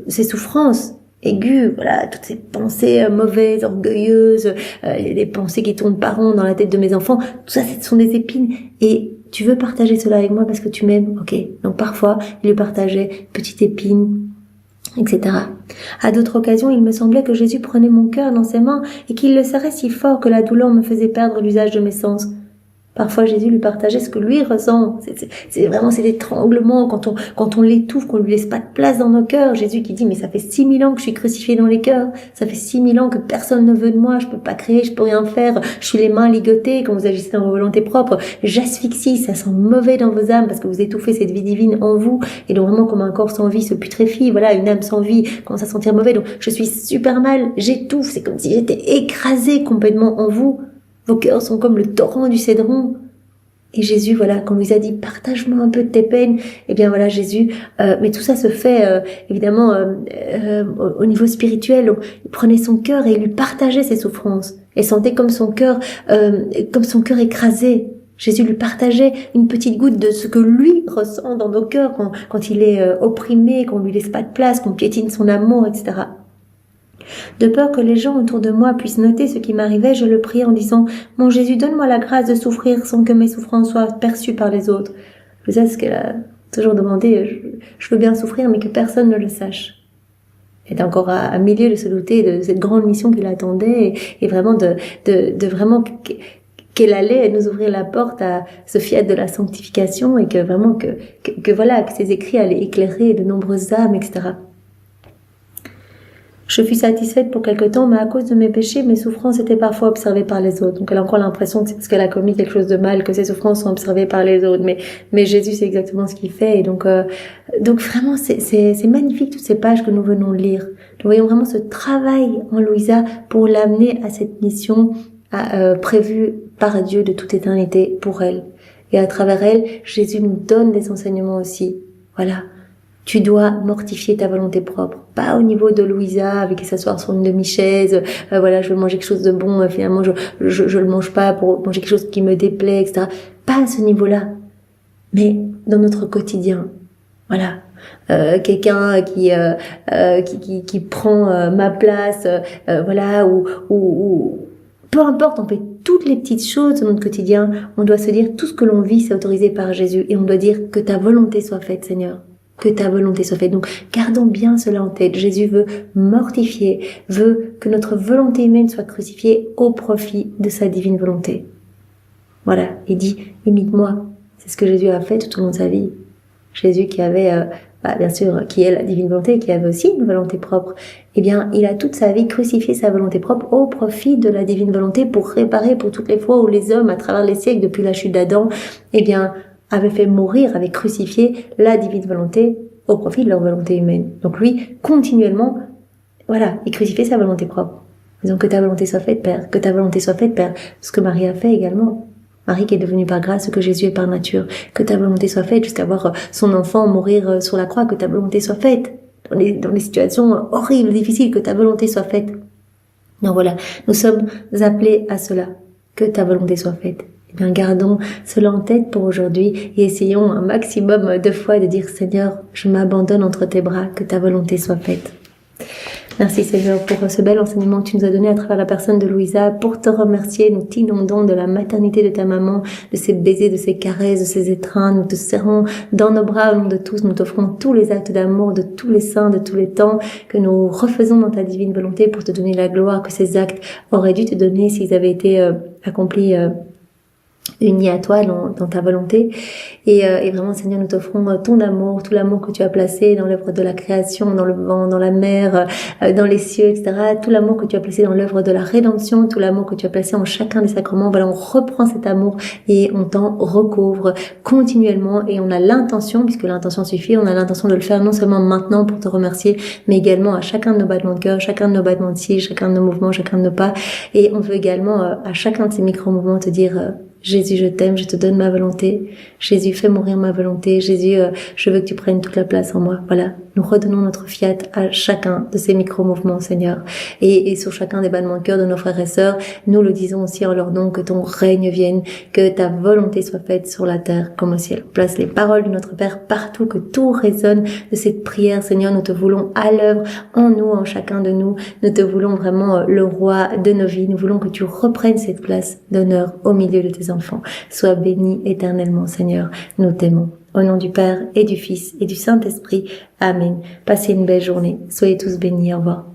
ces souffrances aiguës, voilà, toutes ces pensées mauvaises, orgueilleuses, les pensées qui tournent par rond dans la tête de mes enfants, tout ça, ce sont des épines. Et tu veux partager cela avec moi parce que tu m'aimes, ok. Donc parfois, il lui partageait une petite épine, etc. À d'autres occasions, il me semblait que Jésus prenait mon cœur dans ses mains et qu'il le serrait si fort que la douleur me faisait perdre l'usage de mes sens. Parfois, Jésus lui partageait ce que lui ressent. C'est vraiment cet étranglement quand on l'étouffe, qu'on lui laisse pas de place dans nos cœurs. Jésus qui dit, mais ça fait 6000 ans que je suis crucifié dans les cœurs. Ça fait 6000 ans que personne ne veut de moi. Je peux pas créer, je peux rien faire. Je suis les mains ligotées quand vous agissez dans vos volontés propres. J'asphyxie, ça sent mauvais dans vos âmes parce que vous étouffez cette vie divine en vous. Et donc vraiment comme un corps sans vie se putréfie. Voilà, une âme sans vie commence à sentir mauvais. Donc je suis super mal, j'étouffe. C'est comme si j'étais écrasée complètement en vous. Vos cœurs sont comme le torrent du Cédron. Et Jésus, voilà, quand on lui a dit, partage-moi un peu de tes peines, eh bien voilà, Jésus, mais tout ça se fait, évidemment, au niveau spirituel. Donc, il prenait son cœur et il lui partageait ses souffrances. Et sentait comme son cœur écrasé. Jésus lui partageait une petite goutte de ce que lui ressent dans nos cœurs quand il est opprimé, qu'on lui laisse pas de place, qu'on piétine son amour, etc. De peur que les gens autour de moi puissent noter ce qui m'arrivait, je le priais en disant « Mon Jésus, donne-moi la grâce de souffrir sans que mes souffrances soient perçues par les autres. » Je sais ce qu'elle a toujours demandé, je veux bien souffrir, mais que personne ne le sache. Elle est encore à milieu de se douter de cette grande mission qui l'attendait et vraiment de vraiment qu'elle allait nous ouvrir la porte à ce fiat de la sanctification et que vraiment que voilà, que ces écrits allaient éclairer de nombreuses âmes, etc. Je fus satisfaite pour quelque temps, mais à cause de mes péchés, mes souffrances étaient parfois observées par les autres. Donc elle a encore l'impression que c'est parce qu'elle a commis quelque chose de mal que ses souffrances sont observées par les autres. Mais Jésus, c'est exactement ce qu'il fait. Et donc vraiment, c'est magnifique toutes ces pages que nous venons de lire. Nous voyons vraiment ce travail en Louisa pour l'amener à cette mission prévue par Dieu de toute éternité pour elle. Et à travers elle, Jésus nous donne des enseignements aussi. Voilà. Tu dois mortifier ta volonté propre. Pas au niveau de Louisa, avec s'asseoir sur une demi-chaise, voilà, je veux manger quelque chose de bon, finalement je le mange pas pour manger quelque chose qui me déplaît, etc. Pas à ce niveau-là. Mais dans notre quotidien. Voilà. Quelqu'un qui prend ma place, voilà, ou peu importe, on fait toutes les petites choses de notre quotidien, on doit se dire tout ce que l'on vit, c'est autorisé par Jésus, et on doit dire que ta volonté soit faite, Seigneur. Que ta volonté soit faite. Donc, gardons bien cela en tête. Jésus veut mortifier, veut que notre volonté humaine soit crucifiée au profit de sa divine volonté. Voilà. Il dit, imite-moi. C'est ce que Jésus a fait tout au long de sa vie. Jésus qui avait, bien sûr, qui est la divine volonté, qui avait aussi une volonté propre. Eh bien, il a toute sa vie crucifié sa volonté propre au profit de la divine volonté pour réparer pour toutes les fois où les hommes, à travers les siècles, depuis la chute d'Adam, eh bien, avait fait mourir, avait crucifié la divine volonté au profit de leur volonté humaine. Donc lui, continuellement, voilà, il crucifiait sa volonté propre. Disons que ta volonté soit faite, Père, que ta volonté soit faite, Père. Ce que Marie a fait également. Marie qui est devenue par grâce ce que Jésus est par nature. Que ta volonté soit faite jusqu'à voir son enfant mourir sur la croix, que ta volonté soit faite. Dans les situations horribles, difficiles, que ta volonté soit faite. Donc voilà, nous sommes appelés à cela. Que ta volonté soit faite. Eh bien, gardons cela en tête pour aujourd'hui et essayons un maximum de fois de dire Seigneur, je m'abandonne entre tes bras, que ta volonté soit faite. Merci Seigneur pour ce bel enseignement que tu nous as donné à travers la personne de Louisa. Pour te remercier, nous t'inondons de la maternité de ta maman, de ses baisers, de ses caresses, de ses étreintes. Nous te serrons dans nos bras au nom de tous. Nous t'offrons tous les actes d'amour de tous les saints, de tous les temps que nous refaisons dans ta divine volonté pour te donner la gloire que ces actes auraient dû te donner s'ils avaient été accomplis unis à toi dans ta volonté et vraiment Seigneur nous t'offrons ton amour, tout l'amour que tu as placé dans l'œuvre de la création, dans le vent, dans la mer, dans les cieux, etc. Tout l'amour que tu as placé dans l'œuvre de la rédemption, tout l'amour que tu as placé en chacun des sacrements. Voilà, on reprend cet amour et on t'en recouvre continuellement et on a l'intention, puisque l'intention suffit, on a l'intention de le faire non seulement maintenant pour te remercier, mais également à chacun de nos battements de cœur, chacun de nos battements de cils, chacun de nos mouvements, chacun de nos pas, et on veut également à chacun de ces micro-mouvements te dire Jésus, je t'aime, je te donne ma volonté. Jésus, fais mourir ma volonté. Jésus, je veux que tu prennes toute la place en moi. Voilà. Nous redonnons notre fiat à chacun de ces micro-mouvements, Seigneur. Et sur chacun des battements de cœur de nos frères et sœurs, nous le disons aussi en leur nom, que ton règne vienne, que ta volonté soit faite sur la terre comme au ciel. Place les paroles de notre Père partout, que tout résonne de cette prière, Seigneur. Nous te voulons à l'œuvre en nous, en chacun de nous. Nous te voulons vraiment le roi de nos vies. Nous voulons que tu reprennes cette place d'honneur au milieu de tes enfants. Sois béni éternellement, Seigneur. Nous t'aimons. Au nom du Père et du Fils et du Saint-Esprit. Amen. Passez une belle journée. Soyez tous bénis. Au revoir.